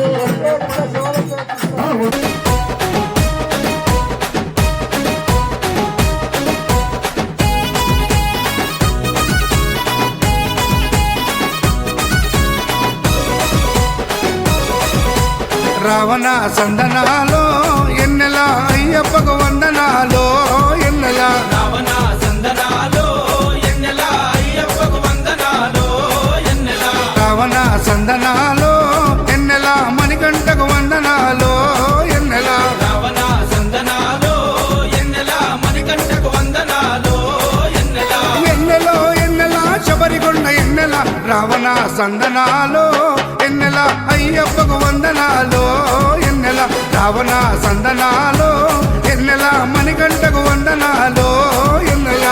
రావణ సందనాలో ఎన్నెల అయ్యప్పకు వందనాలో ఎన్నెల రావణ సందనాలో ఎన్నెల అయ్యప్పకు వందనాలో ఎన్నెల రావణ సందనాలో ఎన్నెల మణికంఠకు వందనాలో ఎన్నెల రావణ సందనాలో ఎన్నెల మణికంఠకు వందనాలో ఎన్నెల ఎన్నెలో ఎన్నెల శబరికొండ ఎన్నెల రావణ సందనాలో ఎన్నెల అయ్యప్పకు వందనాలో ఎన్నెల రావణ సందనాలో ఎన్నెల మణికంఠకు వందనాలో ఎన్నెల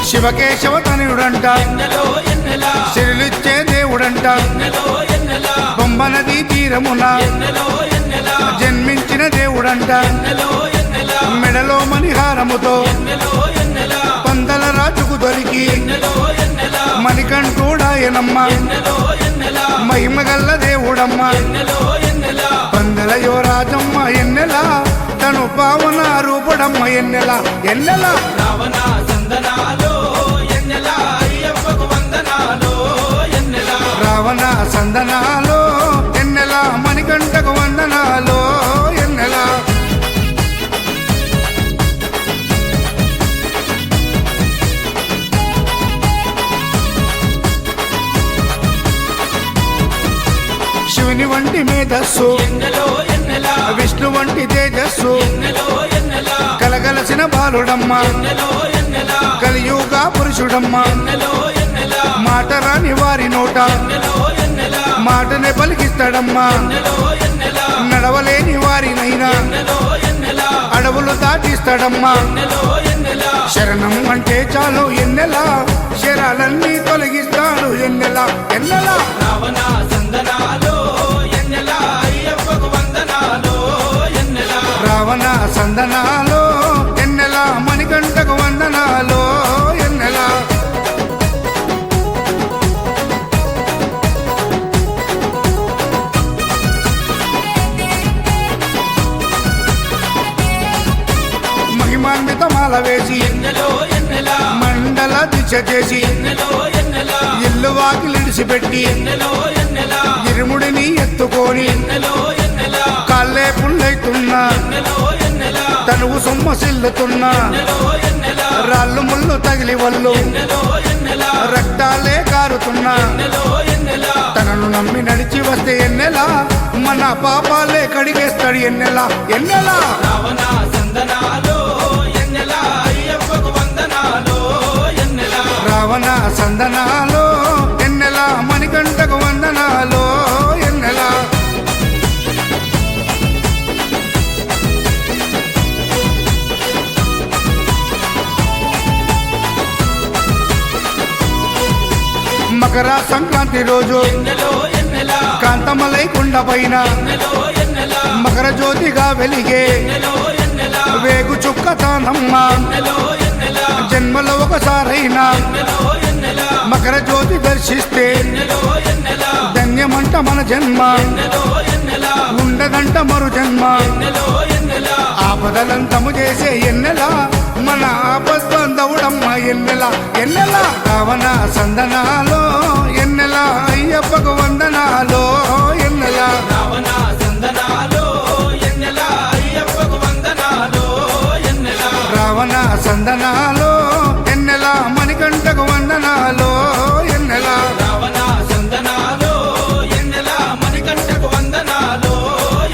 శివకేశవ తనయుడంట ఎన్నెలో ఎన్నెల సిరులిచ్చే దేవుడంట ఎన్నెలో ఎన్నెల బొమ్మ నదీ తీరమున ఎన్నెలో ఎన్నెల జన్మించిన దేవుడంట ఎన్నెలో ఎన్నెల మెడలో మణిహారముతో ఎన్నెలో ఎన్నెల పందల రాజుకు దొరికి ఎన్నెలో ఎన్నెల మణికంఠుడాయనమ్మ ఎన్నెలో ఎన్నెల మహిమగల్ల దేవుడమ్మ ఎన్నెలో ఎన్నెల పందల యువరాజమ్మ ఎన్నెల తను పావన రూపుడమ్మ ఎన్నెల ఎన్నెల రావణ సందనాలో ఎన్నెల అయ్యప్పకు వందనాలో ఎన్నెల రావణ సందనాలో ఎన్నెల మణికంఠకు వందనాలో ఎన్నెల శివుని వంటి మేధస్సు ఎన్నెలో ఎన్నెల విష్ణు వంటి తేజస్సు ఎన్నెలో ఎన్నెల కలగలసిన బాలుడమ్మ ఎన్నెలో ఎన్నెల కలియుగ పురుషుడమ్మ ఎన్నెలో ఎన్నెల మాట రాని వారి నోట ఎన్నెలో ఎన్నెల మాటనే పలికిస్తాడమ్మా ఎన్నెలో ఎన్నెల నడవలేని వారినైనా ఎన్నెలో ఎన్నెల అడవులు దాటిస్తాడమ్మా ఎన్నెలో ఎన్నెల శరణం అంటే చాలు ఎన్నెల శరాలన్నీ తొలగిస్తాడు ఎన్నెల ఎన్నెల రావణ సందనాలో ఎన్నెల అయ్యప్పకు వందనాలో ఎన్నెల రావణ సందనాలో ఎన్నెల మణికంఠకు వందనాలో ఎన్నెల మహిమాన్విత మాల వేసి ఎన్నెలో ఎన్నెల మండల దిశ చేసి ఎన్నెలో ఎన్నెల ఇల్లు వాకిలిడిసిపెట్టి ఎన్నెలో ఎన్నెల ఇరుముడిని ఎత్తుకొని ఎన్నెలో ఎన్నెల కాళ్ళే పుల్లైతున్నా ఎన్నెలో ఎన్నెల తనువు సొమ్మసిల్లుతున్నా ఎన్నెలో ఎన్నెల రాళ్ళు ముళ్ళు తగిలి వల్లు ఎన్నెలో ఎన్నెల రక్తాలే కారుతున్నా ఎన్నెలో ఎన్నెల తనను నమ్మి నడిచి వస్తే ఎన్నెలా మన పాపాలే కడిగేస్తాడు ఎన్నెలా ఎన్నెలా రావణ సందనాలో ఎన్నెల అయ్యప్పకు వందనాలో ఎన్నెల రావణ సందనాలో ఎన్నెలా మణికంఠకు వందనాలో ఎన్నెలా మకర సంక్రాంతి రోజు కాంతమలై కుండ పైన మకర జ్యోతిగా వెలిగే వేగు చుక్కతానమ్మ జన్మలో ఒకసారైనా మకర జ్యోతి దర్శిస్తే ధన్యమంట మన జన్మ ఉండదంట మరు జన్మ ఆపదలంతము చేసే ఎన్నెల మన ఆపద్బంధవుడమ్మ ఎన్నెల ఎన్నెల రావణ సందనాలో ఎన్నెల అయ్యప్పకు వందనాలో ఎన్నెల రావణ సందనాలో ఎన్నెల అయ్యప్పకు వందనాలో ఎన్నెల రావణ సందనాలో ఎన్నెల మణికంఠకు వందనాలో ఎన్నెల రావణ సందనాలో ఎన్నెల మణికంఠకు వందనాలో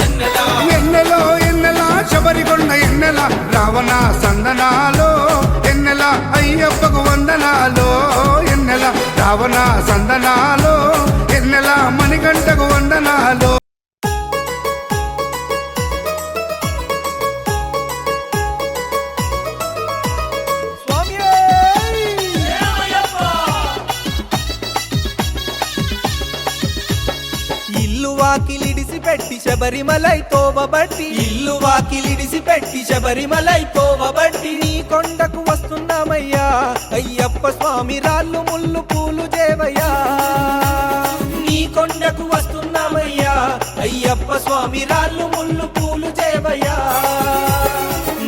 ఎన్నెల ఎన్నెలో ఎన్నెల శబరికొండ ఎన్నెల రావణ సందనాలో ఎన్నెల అయ్యప్పకు వందనాలో ఎన్నెల రావణ సందనాలో ఎన్నెల మణికంఠకు వందనాలో ఇల్లు వాకిలిడిసి పెట్టి శబరిమలై తోవబట్టి ఇల్లు వాకిలిడిసి పెట్టి శబరిమలై తోవబట్టి నీ కొండకు వస్తున్నామయ్యా అయ్యప్ప స్వామి రాళ్ళు ముళ్ళు పూలు చేవయ్యా నీ కొండకు వస్తున్నామయ్యా అయ్యప్ప స్వామి రాళ్ళు ముళ్ళు పూలు చేవయ్యా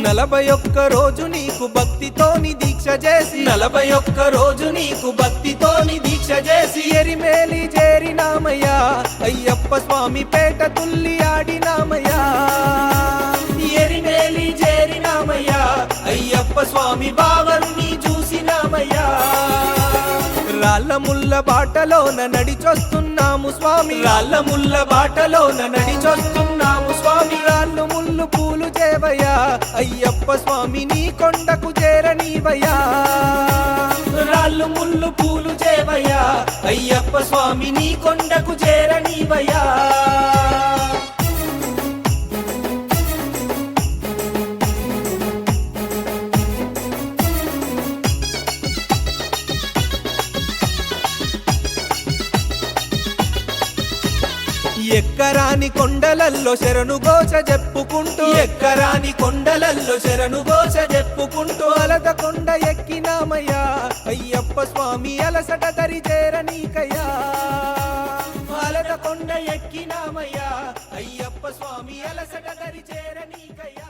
41 రోజు నీకు భక్తితోని దీక్ష చేసి 41 రోజు నీకు భక్తితోని దీక్ష చేసి ఎరిమేలి చేరినామయ్యా అయ్యప్ప స్వామి పేట తుల్లి ఆడినామయ్యా ఎరిమేలి చేరినామయ్యా అయ్యప్ప స్వామి బావరుని చూసినామయ్యా రాళ్ళ ముల్ల బాటలోన నడిచొస్తున్నాము స్వామి రాళ్ళ ముల్ల బాటలోన నడిచొస్తున్నాము స్వామి రాళ్ళు ముళ్ళు పూలు చేవయ్యా అయ్యప్ప స్వామి నీ కొండకు చేరనీవయ్యా రాళ్ళు ముళ్ళు పూలు చేవయ్యా అయ్యప్ప స్వామి నీ కొండకు చేరనీవయ్యా ఎక్కరాని కొండలల్లో శరణు ఘోష చెప్పుకుంటూ ఎక్కరాని కొండలల్లో శరణు ఘోష చెప్పుకుంటూ అలద కొండ ఎక్కినామయ్యా అయ్యప్ప స్వామి అలసట దరి చేరనీకయ్యా అలద కొండ ఎక్కినామయ్యా అయ్యప్ప స్వామి అలసట దరి చేరనీకయ్యా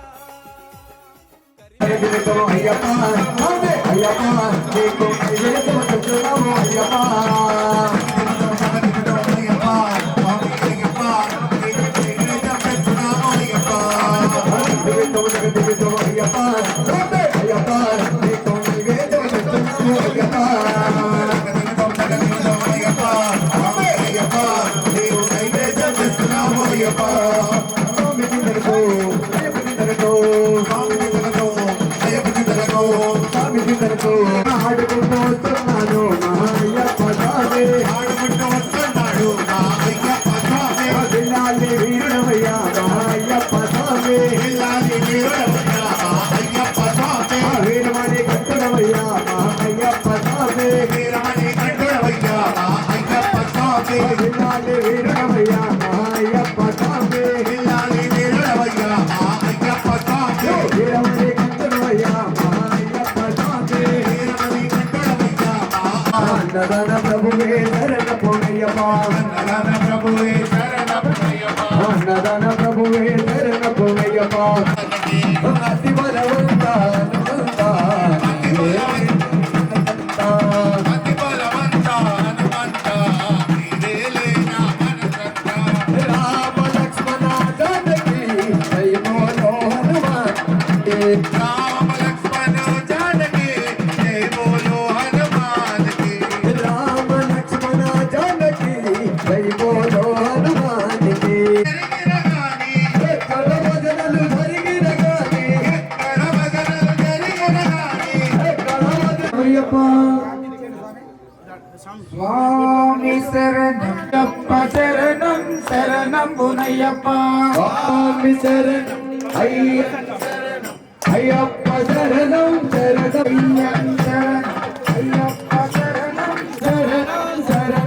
అన్నదాన ప్రభువే శరణ పొన్నయ్యప్ప అన్నదాన ప్రభువే శరణ పొన్నయ్యప్ప అతి బలవంత రామ లక్ష్మణ జానకి జయ బోలో హనుమాన్ రామ లక్ష్మణ జానకి జయ బోలో హనుమాన్ రామ లక్ష్మణ జానకి జయ బోలో హనుమాన్ ఎక్కడ భజనలు జరిగిన గాని ఎక్కడ భజనలు జరిగిన గాని ఎక్కడ భజనయ్యప్ప స్వామి శరణయ్యప్ప శరణం శరణం పునయ్యప్ప స్వామి శరణం అయ్యప్ప శరణం శరణం అయ్యప్ప శరణం శరణం శరణం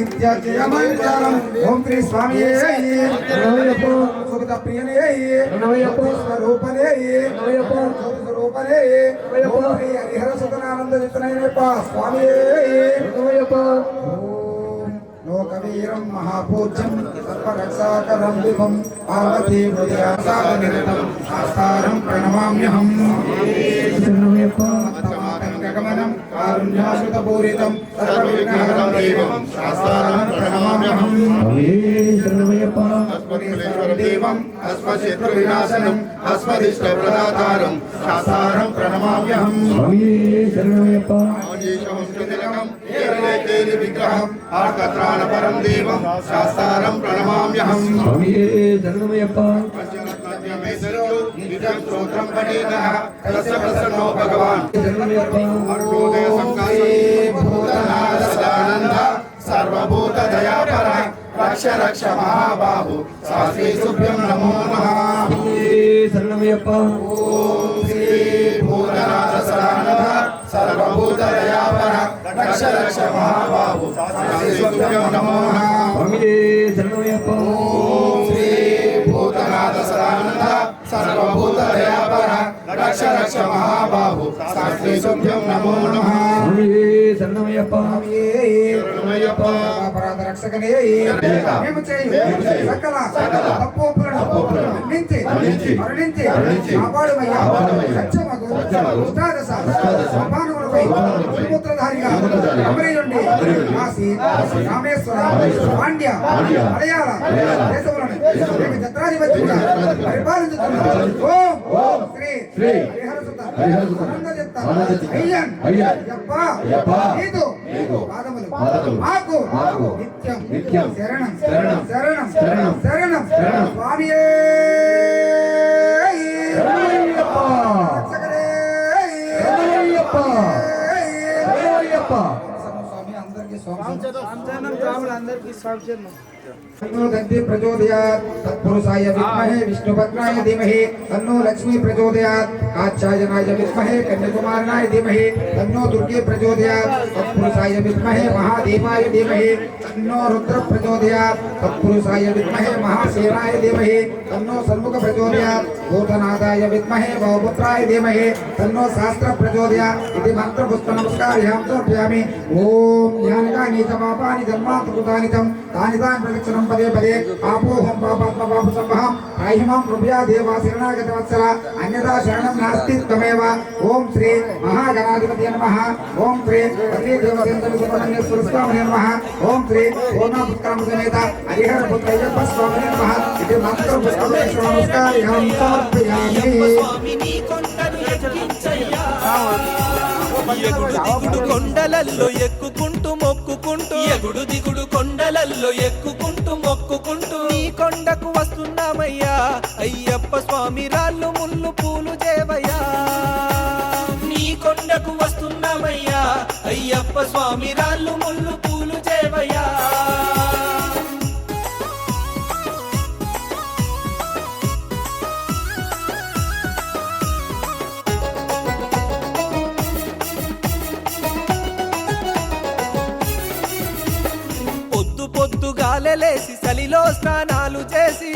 నిత్య జయమంగళం ఓం శ్రీ స్వామి సుఖద ప్రియనే స్వరూపనే స్వరూపనే ఓం శ్రీ హరిహర సుతనానంద విత్తనైన స్వామి లోకవీరం మహాపూజ్యం సర్వరక్షాకరం విభం పార్వతీ హృదయాసాగనిరతం శాస్త్రం ప్రణమామ్యహం గమనం కారుణ్యాశ్రుతపూరితం సర్వవిఘ్నహరం దేవం శాస్త్రం ప్రణమామ్యహం దేవం అస్మశత్రువినాశనం అస్మదిష్టప్రదాతారం శాస్త్రం ప్రణమామ్యహం విగ్రహం ఆర్కత్రాణపరం దేవం శాస్త్రం ప్రణమామ్యహం నిత్యం స్తోత్రం పఠేతః తస్య ప్రసన్నో భగవాన్ అరుణోదయ సంకాశ సదానంద సర్వభూత దయాపర రక్ష రక్ష మహాబాహు శాస్త్రీ సుభ్యం నమో నమః ఓం శ్రీ భూతనాథ సదానంద సర్వభూత దయాపర రక్ష రక్ష మహాబాహు శాస్త్రీ సుభ్యం నమో నమః ఓం శ్రీ భూతనాథ సదానంద సర్వభూత దయాపర రక్ష రక్ష మహాబాహు శాస్త్రీ సుభ్యం నమో నమః అపరాధ రక్షకనే మేము చేయు సకల తప్పోపులను మన్నించి మరణించి కాపాడుమయ్యా సత్యమగు ఉష్టాదశ సోపానములపై సుపుత్రధారిగా అమరేయుండి కాశీ రామేశ్వర పాండ్య మలయాళ దేశములను మేము ఛత్రాధిపత్యులుగా పరిపాలించుతున్నాం ఓం శ్రీ హరిహరసుత ఆనందచిత్త అయ్యప్ప నీదు పాదములు మాకు నిత్యం శరణం స్వామియే तन्नो दन्ति प्रचोदयात् तत्पुरुषाय विद्महे विष्णुपत्नाय धीमहि तन्नो लक्ष्मी प्रचोदयात् कात्यायनाय विद्महे कन्याकुमारनाय धीमहि तन्नो दुर्गे प्रचोदयात् तत्पुरुषाय विद्महे महादेवाय धीमहि तन्नो रुद्र प्रचोदयात् तत्पुरुषाय विद्महे महासेनाय धीमहि तन्नो षण्मुख प्रचोदयात् भूतनाथाय विद्महे बहुपुत्राय धीमहि तन्नो शास्त्र प्रचोदयात् इति मंत्रपुष्प नमस्कारयां समर्पयामि ओम ज्ञानकानि च पापानि जन्मात् कृतानि तं तानि तानि प्रदक्षिणं पदे पदे पापोहं पापात्म पापसंभवं आहिमं कृपया देवा शरणागत वत्सल अन्यथा शरणं नास्ति त्वमेव ओम श्री महागणाधिपतये नमः ओम श्री पति देवतेन्द्र सुब्रह्मण्येश्वर स्वामिने नमः ओम श्री पूर्णपुत्रं समेत हरिहर पुत्रय्यप्प स्वामिने नमः इति मंत्रपुष्प नमस्कारयां समर्पयामि స్వామిని కొండను ఎక్కించయ్యా ఎగుడు దిగుడు కొండలల్లో ఎక్కుకుంటూ మొక్కుకుంటూ ఎగుడు దిగుడు కొండలల్లో ఎక్కుకుంటూ మొక్కుకుంటూ నీ కొండకు వస్తున్నామయ్యా అయ్యప్ప స్వామి రాళ్ళు ముళ్ళు పూలు చేవయ్యా నీ కొండకు వస్తున్నామయ్యా అయ్యప్ప స్వామి రాళ్ళు ముళ్ళు పూలు చేవయ్యా పొద్దుగాలలేసి సలిలో స్నానాలు చేసి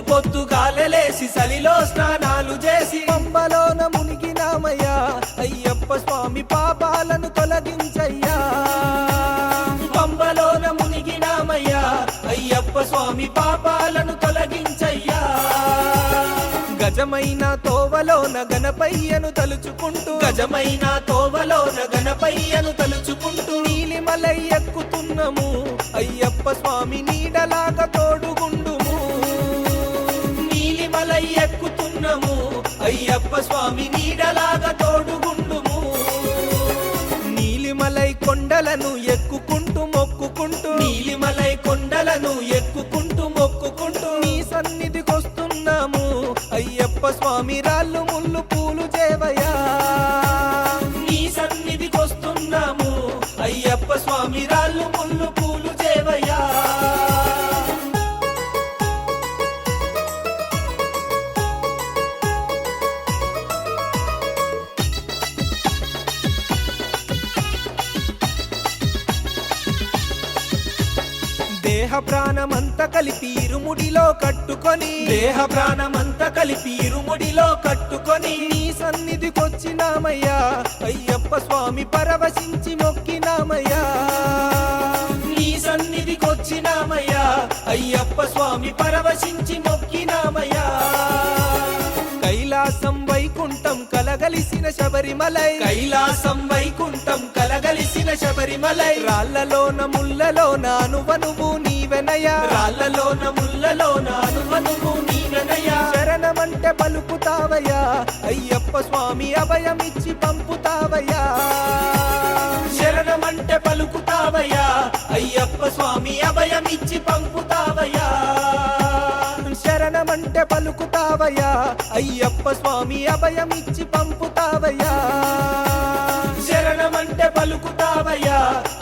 పొద్దుగాలలేసి సలిలో స్నానాలు చేసి పంబలోన మునిగినామయ్యా అయ్యప్ప స్వామి పాపాలను తొలగించయ్యా పంబలోన మునిగినామయ్యా అయ్యప్ప స్వామి పాపాలను తొలగించయ్యా గజమైన తోవలోన గణపయ్యను తలుచుకుంటూ గజమైన తోవలోన గణపయ్యను తలుచుకుంటూ నీలిమలై ఎక్కుతున్నాము అయ్యప్ప స్వామి నీడలాగా తోడుగుండుము నీలిమలై ఎక్కుతున్నాము అయ్యప్ప స్వామి నీడలాగా తోడుగుండుము నీలిమలై కొండలను ఎక్కుకుంటూ మొక్కుకుంటూ నీలిమలై కొండలను ఎక్కుకుంటూ మొక్కుకుంటూ నీ సన్నిధికొస్తున్నాము అయ్యప్ప స్వామి రాళ్ళు ముళ్ళు పూలు చేవయ్యా నీ సన్నిధికొస్తున్నాము అయ్యప్ప స్వామి రాళ్ళు ముళ్ళు పూలు చేవయ్యా ప్రాణమంతా కలిపి ఇరుముడిలో కట్టుకొని నీ సన్నిధికొచ్చినామయ్యా అయ్యప్ప స్వామి పరవశించి మొక్కినామయ్యా అయ్యప్ప స్వామి పరవశించి మొక్కినామయ్యా కైలాసం వైకుంఠం కలగలిసిన శబరిమలై రాళ్ళలోన ముళ్ళలోన అనువనువు నీవెనయా శరణమంటే పలుకుతావయ్యా అయ్యప్ప స్వామి అభయమిచ్చి పంపుతావయ్యా అయ్యప్ప స్వామి అభయమిచ్చి పంపుతావయ్యా శరణమంటే పలుకుతావయ్యా అయ్యప్ప స్వామి అభయమిచ్చి పంపుతావయ్యా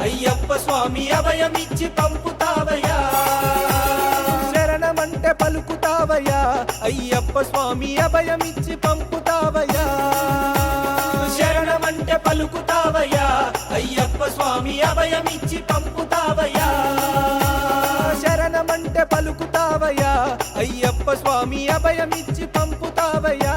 అయ్యప్ప స్వామి అభయమిచ్చి పంపుతావయ్యా శరణమంటే పలుకుతావయ్యా అయ్యప్ప స్వామి అభయమిచ్చి పంపుతావయ్యా అయ్యప్ప స్వామి అభయమిచ్చి పంపుతావయ్యా శరణమంటే పలుకుతావయ్యా అయ్యప్ప స్వామి అభయమిచ్చి పంపుతావయ్యా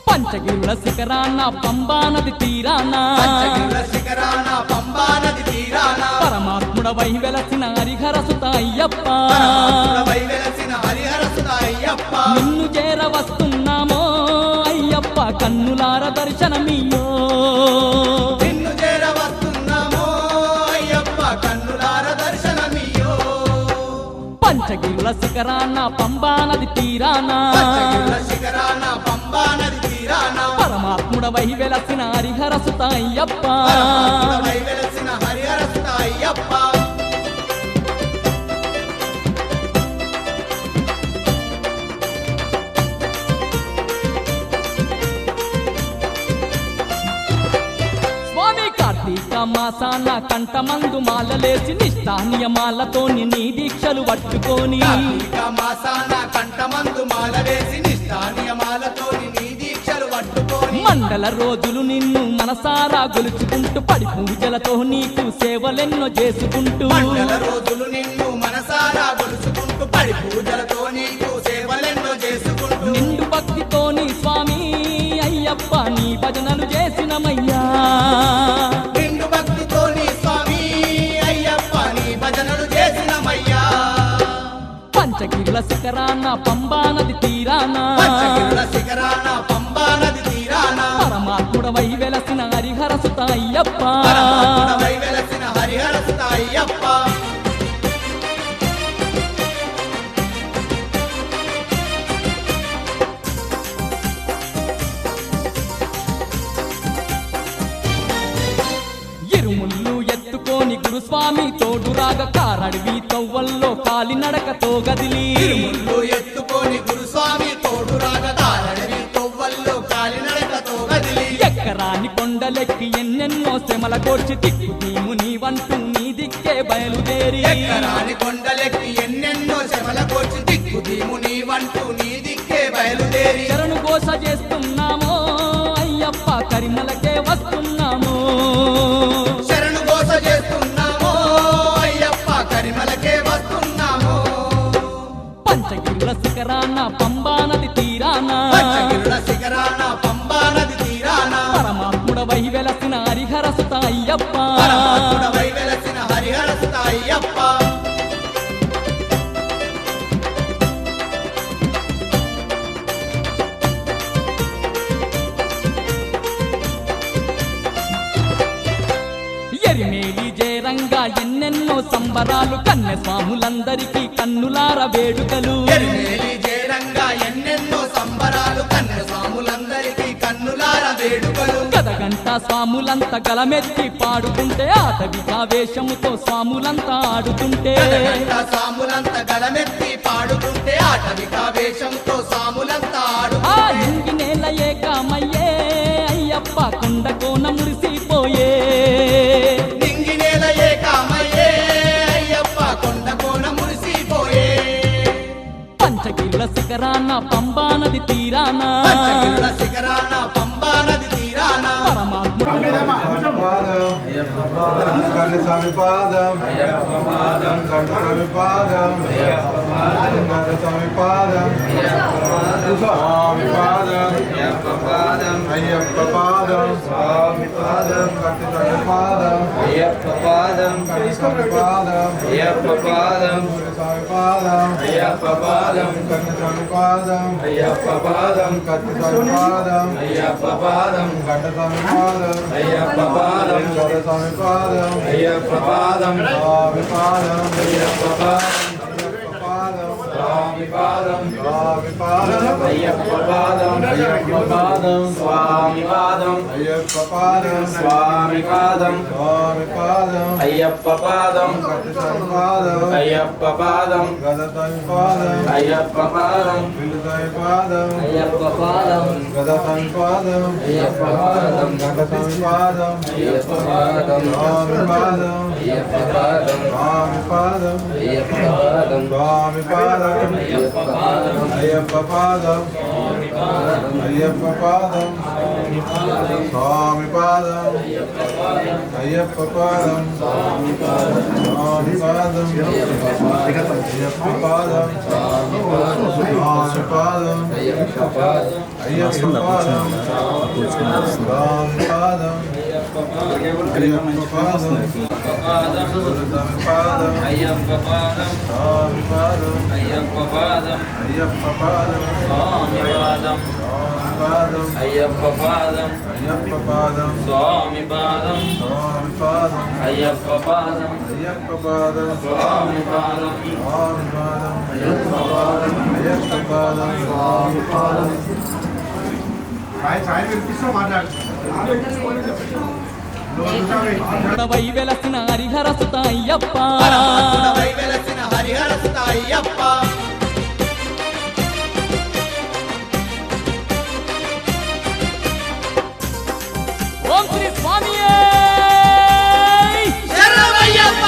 పంచగిరుల శిఖరాన పంబా నది తీరాన పరమాత్ముడవై వెలసిన హరిహరసుత అయ్యప్ప నిన్ను చేర వస్తున్నామో అయ్యప్ప కన్నులార దర్శనమియో పంచగిరుల శిఖరాన పంబా నది తీరాన పరమాత్ముడవై వెలసిన హరిహరసుత అయ్యప్ప స్వామి కార్తీక మాసాన కంఠమందు మాలలేసి నిష్ఠానియమాలతోని నీ దీక్షలు పట్టుకొని మండల రోజులు నిన్ను మనసారా గొలుచుకుంటూ పడి పూజలతో నీకు సేవలెన్నో చేసుకుంటూ నిండు భక్తితోని స్వామి అయ్యప్ప నీ భజనలు చేసినమయ్యా పంచగిరుల శిఖరాన పంబా నది తీరాన పరమాత్ముడవై వెలసిన హరిహరసుత అయ్యప్ప ఇరుముళ్ళు ఎత్తుకోని గురుస్వామి తోడురాగ కారడివి తవ్వల్లో కాలినడకతో గదిలి ఎక్కరాని కొండలెక్కి ఎన్నెన్నో శ్రమల కోర్చి దిక్కు నీము నీవంటూ నీ దిక్కే బయలుదేరి శరణు ఘోష చేస్తున్నామో అయ్యప్ప కరిమలకే వస్తున్నామో పంచగిరుల శిఖరాన పంబా నది తీరాన పరమాత్ముడవై వెలసిన హరిహరసుత అయ్యప్ప ఎరిమేలి జయరంగా ఎన్నెన్నో సంబరాలు కన్నె స్వాములందరికీ కన్నులార వేడుకలు గదగంట స్వాములంతా గలమెత్తి పాడుతుంటే ఆటవికా వేషముతో స్వాములంతా ఆడుతుంటే ఆ ఇంగి నేల ఏకమయ్యే అయ్యప్ప అయ్యప్ప కొండ కోన మురిసిపోయే నింగి నేల ఏకామయ్యే అయ్యప్ప కొండ కోన మురిసిపోయే పంచగిరుల శిఖరాన పంబా నది తీరాన పంచగిరుల శిఖరాన పంబా నది తీరాన పరమాత్మ స్వామి పాదం స్వామి పాదం స్వామి పాదం స్వామి పాదం అయ్యప్ప పాదం స్వామి పాదం స్వామి పాదం అయ్యప్ప పాదం స్వామి పాదం అయ్యప్ప పాదం స్వామి పాదం అయ్యప్ప పాదం స్వామి పాదం అయ్యప్ప పాదం స్వామి పాదం అయ్యప్ప పాదం స్వామి పాదం అయ్యప్ప పాదం స్వామి పాదం అయ్యప్ప పాదం స్వామి పాదం అయ్యప్ప పాదం స్వామి పాదం స్వామి పాదం అయ్యప్ప పాదం అయ్యప్ప పాదం స్వామి పాదం అయ్యప్ప పాదం స్వామి పాదం స్వామి పాదం అయ్యప్ప పాదం స్వామి పాదం అయ్యప్ప పాదం గదస్వామి పాదం అయ్యప్ప పాదం విలుసామి పాదం అయ్యప్ప పాదం గదస్వామి పాదం అయ్యప్ప పాదం గదస్వామి పాదం అయ్యప్ప పాదం స్వామి పాదం అయ్యప్ప పాదం స్వామి పాదం అయ్యప్ప పాదం స్వామి పాదం అయ్యప్ప పాదం అయ్యప్ప పాదం స్వామి పాదం అయ్యప్ప పాదం స్వామి పాదం అయ్యప్ప పాదం అయ్యప్ప పాదం స్వామి పాదం స్వామి పాదం అయ్యప్ప పాదం స్వామి పాదం అయ్యప్ప పాదం అయ్యప్ప పాదం స్వామి పాదం అయ్యప్ప పాదం అయ్యప్ప పాదం స్వామి పాదం అయ్యప్ప పాదం అయ్యప్ప పాదం స్వామి పాదం పాదం అయ్యప్ప పాదం అయ్యప్ప పాదం స్వామి పాదం స్వామి పాదం అయ్యప్ప పాదం అయ్యప్ప పాదం స్వామి పాదం స్వామి పాదం అయ్యప్ప పాదం అయ్యప్ప పాదం స్వామి పాదం వై వెలసిన హరిహర సుత అయ్యప్ప పరమాత్ముడవై వెలసిన హరిహర సుత అయ్యప్ప ఓం శ్రీ స్వామి శరణమయ్యప్ప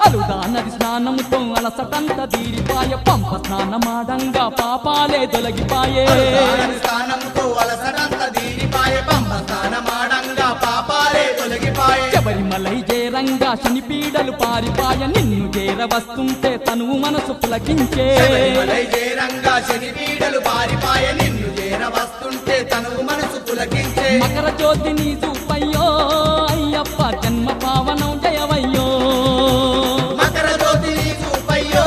అలుదా నది స్నానముతో అలసటంత తీరిపాయ పంప స్నానమాడంగా పాపాలే తొలగిపాయే అరుణానది స్థానంతో అలసటంత దీనిపాయే పంప స్థానమాడంగా పాపాలే తొలగిపాయే శబరిమలై చేరంగా శని పీడలు పారిపాయ నిన్ను చేర వస్తుంటే తనువు మనసు పులకించే శబరిమలై చేరంగా శని పీడలు పారిపాయే నిన్ను చేర వస్తుంటే తనువు మనసు పులకించే మకర జ్యోతి నీ చూపయ్యో అయ్యప్ప జన్మ పావనం జయవయ్యో మకర జ్యోతి నీ చూపయ్యో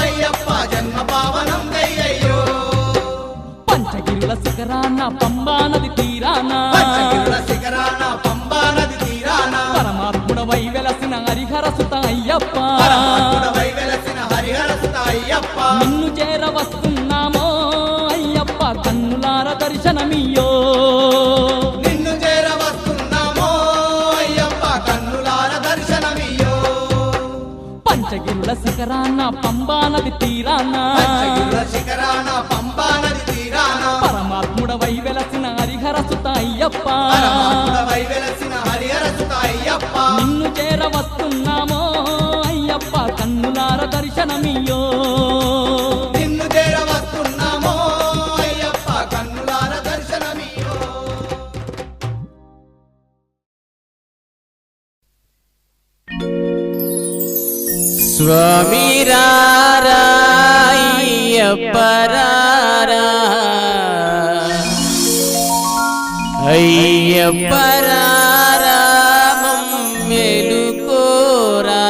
అయ్యప్ప జన్మ పావనం దయ్యయ్యో పంచగిరుల శిఖరాన పంబా నది తీరాన పంచగిరుల శిఖరాన పంబా నది తీరాన పరమాత్ముడవై వెలసిన హరిహర సుత అయ్యప్ప పరమాత్ముడవై వెలసిన హరిహర సుత అయ్యప్ప నిన్ను చేర వస్తున్నామో అయ్యప్ప కన్నులార దర్శనమియ్యో నిన్ను చేర వస్తున్నామో అయ్యప్ప కన్నులార దర్శనమియ్యో పంచగిరుల శిఖరాన పంబా నది తీరాన పంచగిరుల శిఖరాన పంబా నది తీరాన పరమాత్ముడవై వెలసిన హరిహర సుత అయ్యప్ప పరమాత్ముడవై వెలసిన హరిహర సుత అయ్యప్ప నిన్ను చేర వస్తున్నామో అయ్యప్ప కన్నులార దర్శనమియ్యో నిన్ను చేర వస్తున్నామో అయ్యప్ప కన్నులార దర్శనమియ్యో స్వామి రారాయ్యప్ప రారా అయ్యప్ప రారా మమ్మెలుకోరా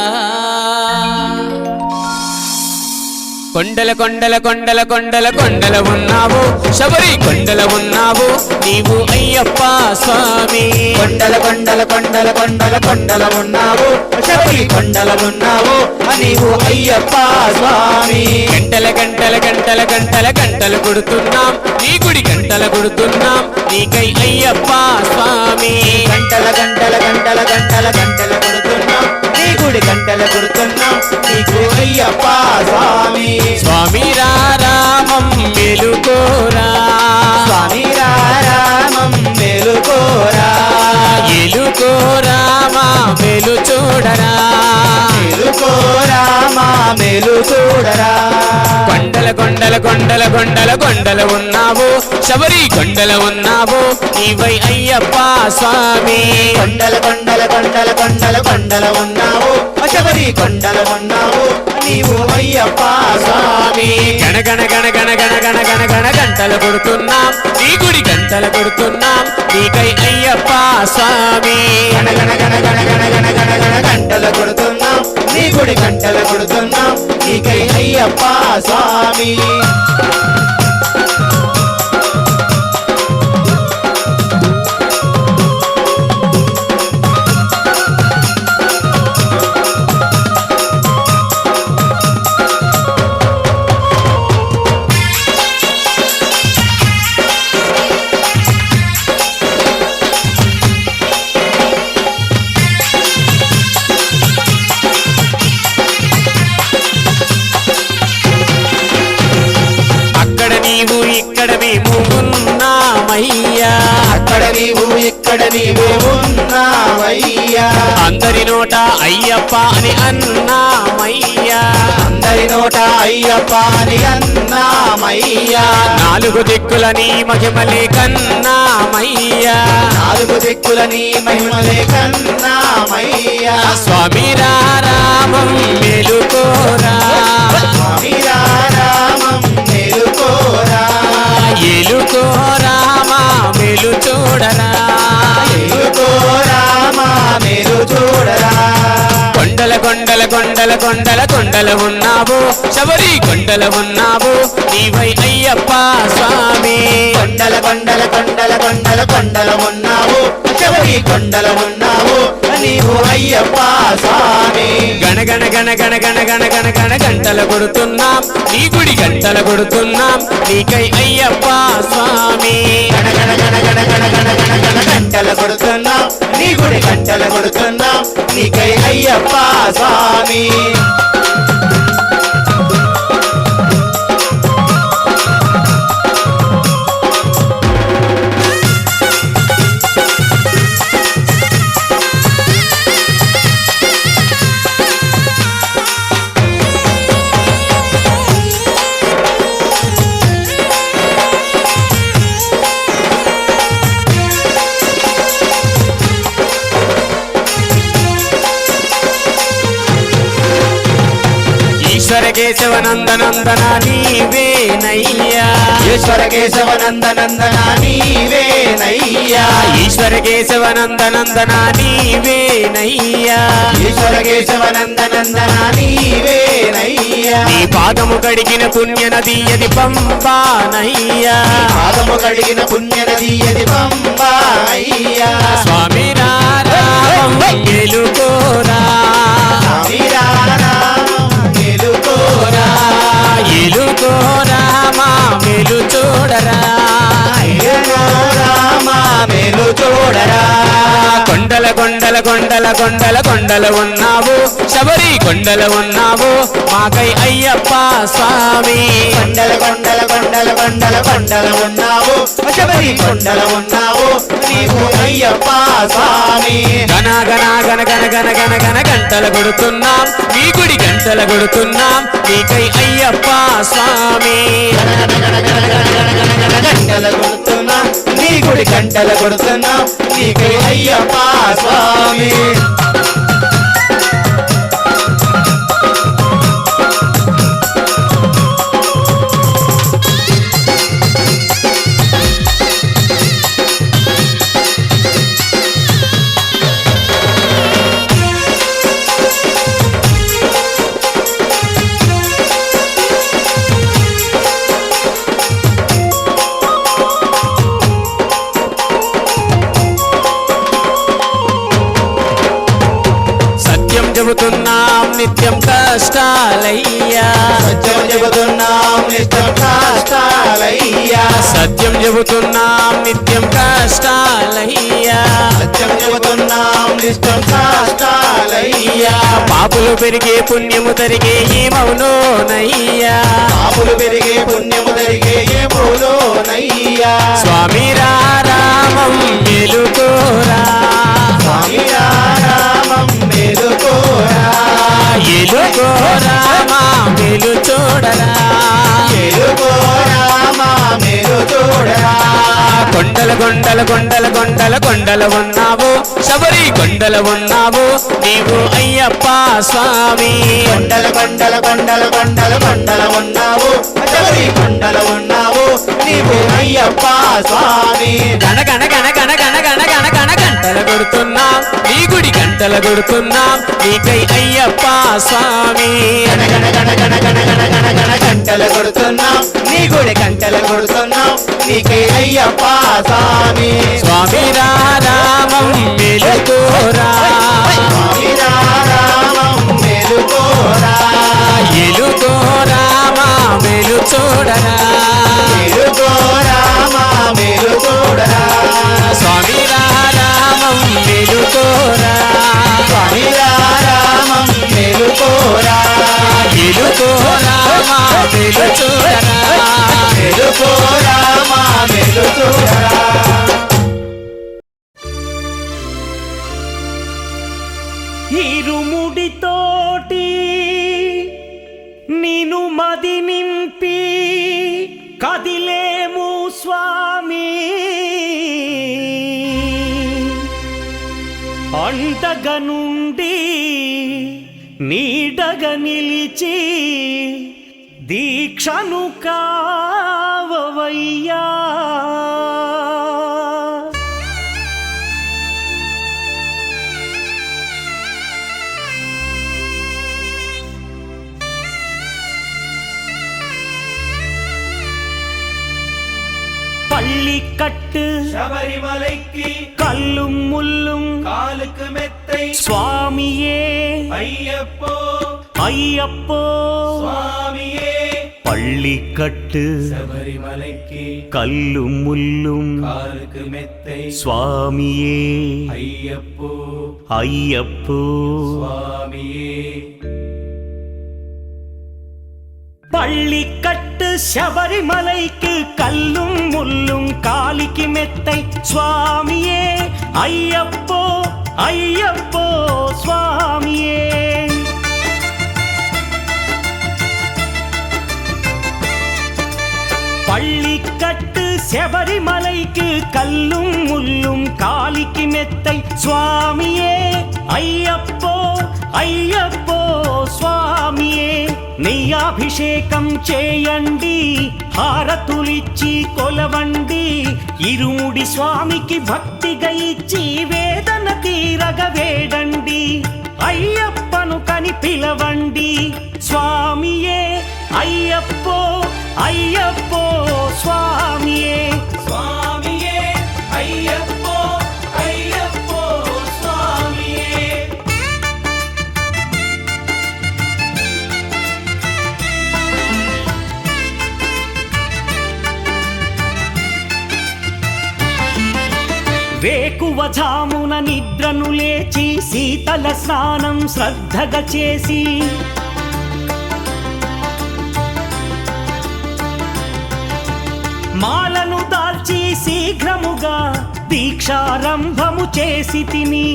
కొండల కొండల కొండల కొండల కొండల ఉన్నావు శబరి కొండల ఉన్నావు నీవు అయ్యప్ప స్వామి కొండల కొండల కొండల కొండల కొండల ఉన్నావు శబరి కొండల ఉన్నావు నీవు అయ్యప్ప స్వామి గంటల గంటల గంటల గంటల గంటలు కొడుతున్నాం నీ గుడి గంటల కొడుతున్నాం నీకై అయ్యప్ప స్వామి గంటల గంటల గంటల గంటల గంటలు కొడుతున్నాం నీ గుడి గంటల కొడుతున్నాం నీకు అయ్యప్ప స్వామి స్వామి రామం మెలుకోరా స్వామి రామం మెలుకో మేలు చూడరా మేలుకో రామా మేలు చూడరా కొండల కొండల కొండల కొండల కొండల ఉన్నావు శబరి కొండల ఉన్నావు నీవై అయ్యప్ప స్వామి కొండల కొండల కొండల కొండల కొండల ఉన్నావు శబరి కొండల ఉన్నావు నీవు అయ్యప్ప స్వామి గణ గణ గణ గణ గణ గణ గణ గణ గంటలు కొడుతున్నాం నీ గుడి గంటలు కొడుతున్నాం నీకై అయ్యప్ప స్వామి గణ గణ గణ గణ గణ గణ గణ గణ గంటలు కొడుతున్నాం నీ గుడి గంటలు కొడుతున్నాం నీకై అయ్యప్ప స్వామి నీవు ఇక్కడ మేము ఉన్నామయ్యా అక్కడ నీవు ఇక్కడ నీవు ఉన్నావయ్యా అందరి నోట అయ్యప్ప అని అన్నామయ్యా అందరి నోట అయ్యప్ప అని అన్నామయ్యా నాలుగు దిక్కుల నీ మహిమలే కన్నామయ్యా నాలుగు దిక్కుల నీ మహిమలే కన్నామయ్యా స్వామి రామం మేలుకోరా స్వామి రామం మేలుకోరా ఏలుకో రామా మేలు చూడరా మేలుకో రామా మేలు చూడరా కొండల కొండల కొండల కొండల కొండల ఉన్నావు శబరి కొండల ఉన్నావు నీవై అయ్యప్ప స్వామి కొండల కొండల కొండల కొండల కొండల ఉన్నావు శబరి కొండల ఉన్నావు నీవు అయ్యప్ప స్వామి గణ గణ గణ గణ గణ గణ గణ గణ గంటల కొడుతున్నాం నీ గుడి గంటల కొడుతున్నాం నీకై అయ్యప్ప స్వామి గణ గణ గణ గణ గణ గణ గణ గణ గంటల కొడుతున్నాం నీ గుడి గంటల కొడుతున్నాం నీకై అయ్యప్ప స్వామి ఈశ్వర కేశవ నందనందన నీవేనయ్యా ఈశ్వర కేశవ నందనందన నీవేనయ్యా ఈశ్వర కేశవ నందనందన నీవేనయ్యా ఈశ్వర కేశవ నందనందన నీవేనయ్యా నీ పాదము కడిగిన పుణ్య నది అది పంపానయ్యా పాదము కడిగిన పుణ్య నది అది పంబా అయ్యా స్వామి రామం మేలుకోరా స్వామి రామం మేలుకోరా ఏలుకో రామా మేలు చూడరా మేలుకో రామా మేలు చూడరా కొండల కొండల కొండల కొండల కొండల ఉన్నావు శబరి కొండల ఉన్నావు మాకై అయ్యప్ప స్వామి కొండల కొండల కొండల కొండల కొండల ఉన్నావు శబరి కొండల ఉన్నావు నీవు అయ్యప్ప స్వామి గణ గణ గణ గణ గణ గణ గణ గంటల కొడుతున్నాం నీ గుడి గంటల కొడుతున్నాం నీకై అయ్యప్ప స్వామి గంటల కొడుతున్నా నీ గుడి గంటల కొడుతున్నా నీకై అయ్యప్ప స్వామి చెబుతున్నాం నిత్యం కష్టాలయ్యా సత్యం చెబుతున్నాం నిత్యం కష్టాలయ్యా సత్యం చెబుతున్నాం నిత్యం కష్టాలయ్యా సత్యం చెబుతున్నాం నిత్యం కష్టాలయ్యా పాపులు పెరిగే పుణ్యము తరిగే ఏమవునోనయ్యా పాపులు పెరిగే పుణ్యము తరిగే ఏమోలోనయ్యా స్వామి రామం మేలుకోరా స్వామి రామం కొండల కొండల కొండల కొండల కొండల ఉన్నావు శబరి కొండల ఉన్నావు నీవు అయ్యప్ప స్వామి కొండల కొండల కొండల కొండల కొండల ఉన్నావు శబరి కొండల ఉన్నావు నీవు అయ్యప్ప స్వామి గణ గణ గణ గణ గణ గణ గణ గణ గంటల కొడుతున్నాం నీ గుడి గంటల కొడుతున్నాం నీకై అయ్యప్ప స్వామి గణ గణ గణ గణ గణ గణ గణ గణ గంటలు కొడుతున్నాం నీ గుడి గంటలు కొడుతున్నాం నీకే అయ్యప్ప స్వామి స్వామి రామం మెలుకోరా స్వామి రామం మేలుకోరా ఎలుకోరామా మెలు చూడరా మేలుకోరామా మేలు చూడరా స్వామి రామం మెలుకోరా స్వామి రామం మేలుకోరా ఎలుకోరామా మెలు చూడరా మేలుకోరామా మేలు చూడరా ఇరుముడితోటి నిను మది నింపి కదిలేము స్వామి అండగా నుండి నీడగా నిలిచి దీక్షను కావవయ్యా பள்ளிக்கட்டு శబరిమలైకి கல்லும் முள்ளும் కాలుకు మెత్తై சுவாமியே అయ్యప్పో ஐயப்போ స్వామియే பள்ளிக்கட்டு శబరిమలైకి கல்லும் முள்ளும் కాలుకు మెత్తై சுவாமியே అయ్యప్పో ஐயப்போ స్వామియే பள்ளிக்கட்டு శబరిమలైக்கு கல்லும் முள்ளும் காலிக்கு மெத்தை சுவாமியே ஐயப்போ ஐயப்போ சுவாமியே பள்ளிக்கட்டு శబరిమలైக்கு கல்லும் முள்ளும் காலிக்கு மெத்தை சுவாமியே ஐயப்போ ஐயப்போ స్వామియే నెయ్యాభిషేకం చేయండి హారతులిచ్చి కొలవండి ఇరుముడి స్వామికి భక్తిగా ఇచ్చి వేదన తీరగ వేడండి అయ్యప్పను కని పిలవండి స్వామియే అయ్యప్పో అయ్యప్పో స్వామియే స్వామియే అయ్యప్పో అయ్యప్పో స్వామియే వేకువజామున నిద్రను లేచి శీతల స్నానం శ్రద్ధగా చేసి మాలను దాల్చి శీఘ్రముగా దీక్షారంభము చేసి తిని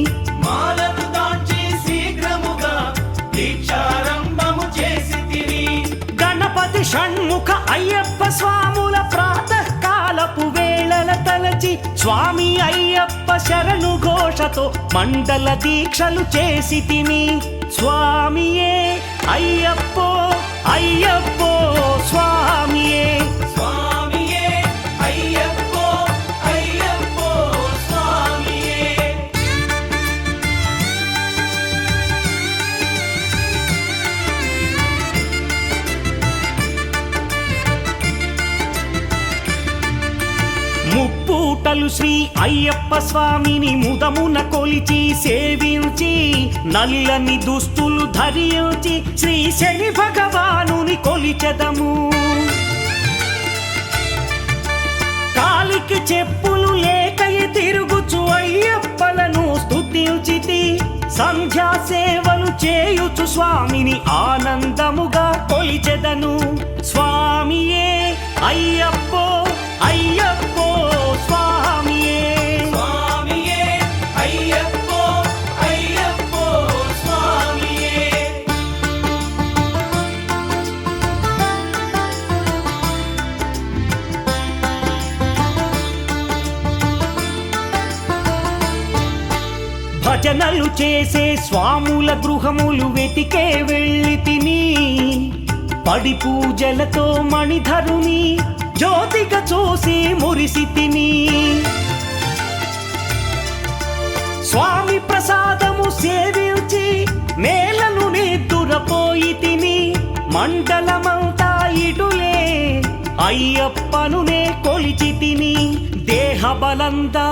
మాలను దాల్చి శీఘ్రముగా దీక్షారంభము చేసి తిని గణపతి షణ్ముఖ అయ్యప్ప స్వాముల ప్రాతకాలపు వేళల తలచి స్వామి అయ్యప్ప శరణు ఘోషతో మండల దీక్షలు చేసి తిని స్వామియే అయ్యప్పో అయ్యప్పో స్వామియే స్వామియే అయ్యప్పో అయ్యప్పో స్వామియే ముప్పూటలు శ్రీ అయ్యప్ప స్వామిని ముదమున కొలిచి సేవించి నల్లని దుస్తులు ధరించి శ్రీ శని భగవానుని కొలిచెదము కాలికి చెప్పులు లేకయి తిరుగుచు అయ్యప్పలను స్తుతించితి సంధ్యా సేవలు చేయుచు స్వామిని ఆనందముగా కొలిచెదను స్వామియే అయ్యప్పో అయ్యప్పో స్వామియే స్వామియే అయ్యప్పో అయ్యప్పో స్వామియే భజనలు చేసే స్వాముల గృహములు వెతికే వెళ్ళి తిని పడి పూజలతో మణిధరుని జ్యోతిగా చూసి మురిసి తిని స్వామి ప్రసాదము సేవించి నేలను నిద్దురపోయి తిని మండలమంతా ఇటులే అయ్యప్పనునే కొలిచి తిని దేహబలందా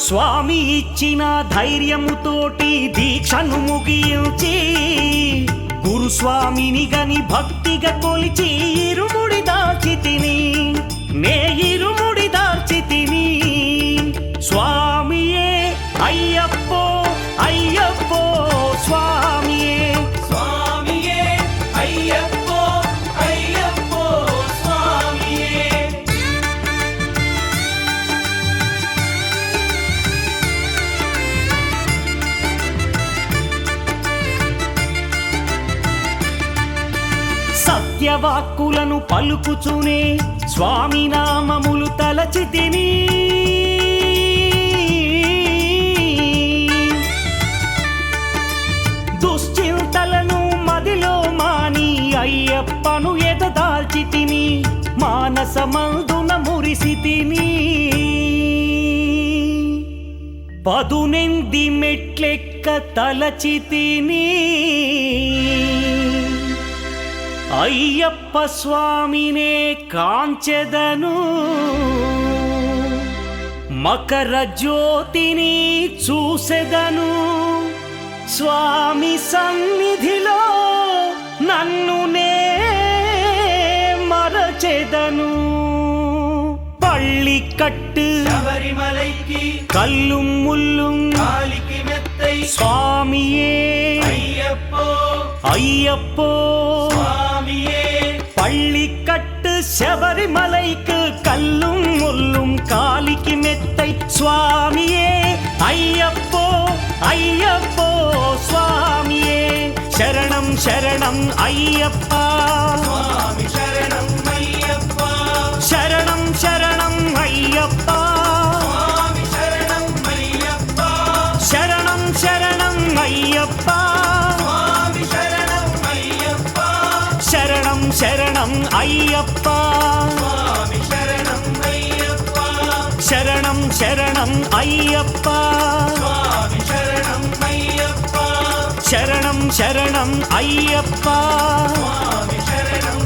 స్వామి ఇచ్చిన ధైర్యముతోటి దీక్షను ముగించి గురుస్వామిని గని భక్తిగా కొలిచి ఇరుముడి దాల్చి తిని నే ఇరుముడి దాల్చి తిని స్వామియే అయ్యప్పో అయ్యప్పో స్వామియే స్వామియే అయ్యప్పో అయ్యప్పో స్వామియే సత్యవాక్కులను పలుకుచునే స్వామి నామములు తలచి తిని దుశ్చింతలను మదిలో మాని అయ్యప్పను ఎదదాల్చి తిని మానసమందున మురిసి తిని పదునెంది మెట్లెక్క తలచి తిని అయ్యప్ప స్వామినే కాంచెదను మకర జ్యోతిని చూసెదను స్వామి సన్నిధిలో నన్ను నే మరచెదను పళ్ళి కట్టు శబరిమలైకి కల్లుం ముల్లుం కాలికి మెత్తై స్వామియే అయ్యప్పో అయ్యప్పో స్వామియే பள்ளிக்கட்டு శబరిమலைக்கு கல்லும் முள்ளும் காலிக்கு மெத்தை சுவாமியே ஐயப்போ ஐயப்போ சுவாமியே శరణం శరణం అయ్యప్పా స్వామి శరణం అయ్యప్పా శరణం శరణం అయ్యప్పా స్వామి శరణం అయ్యప్పా శరణం శరణం అయ్యప్పా స్వామి శరణం అయ్యప్పా శరణం శరణం అయ్యప్పా స్వామి శరణం అయ్యప్పా శరణం శరణం అయ్యప్పా స్వామి శరణం అయ్యప్పా శరణం శరణం అయ్యప్పా స్వామి శరణం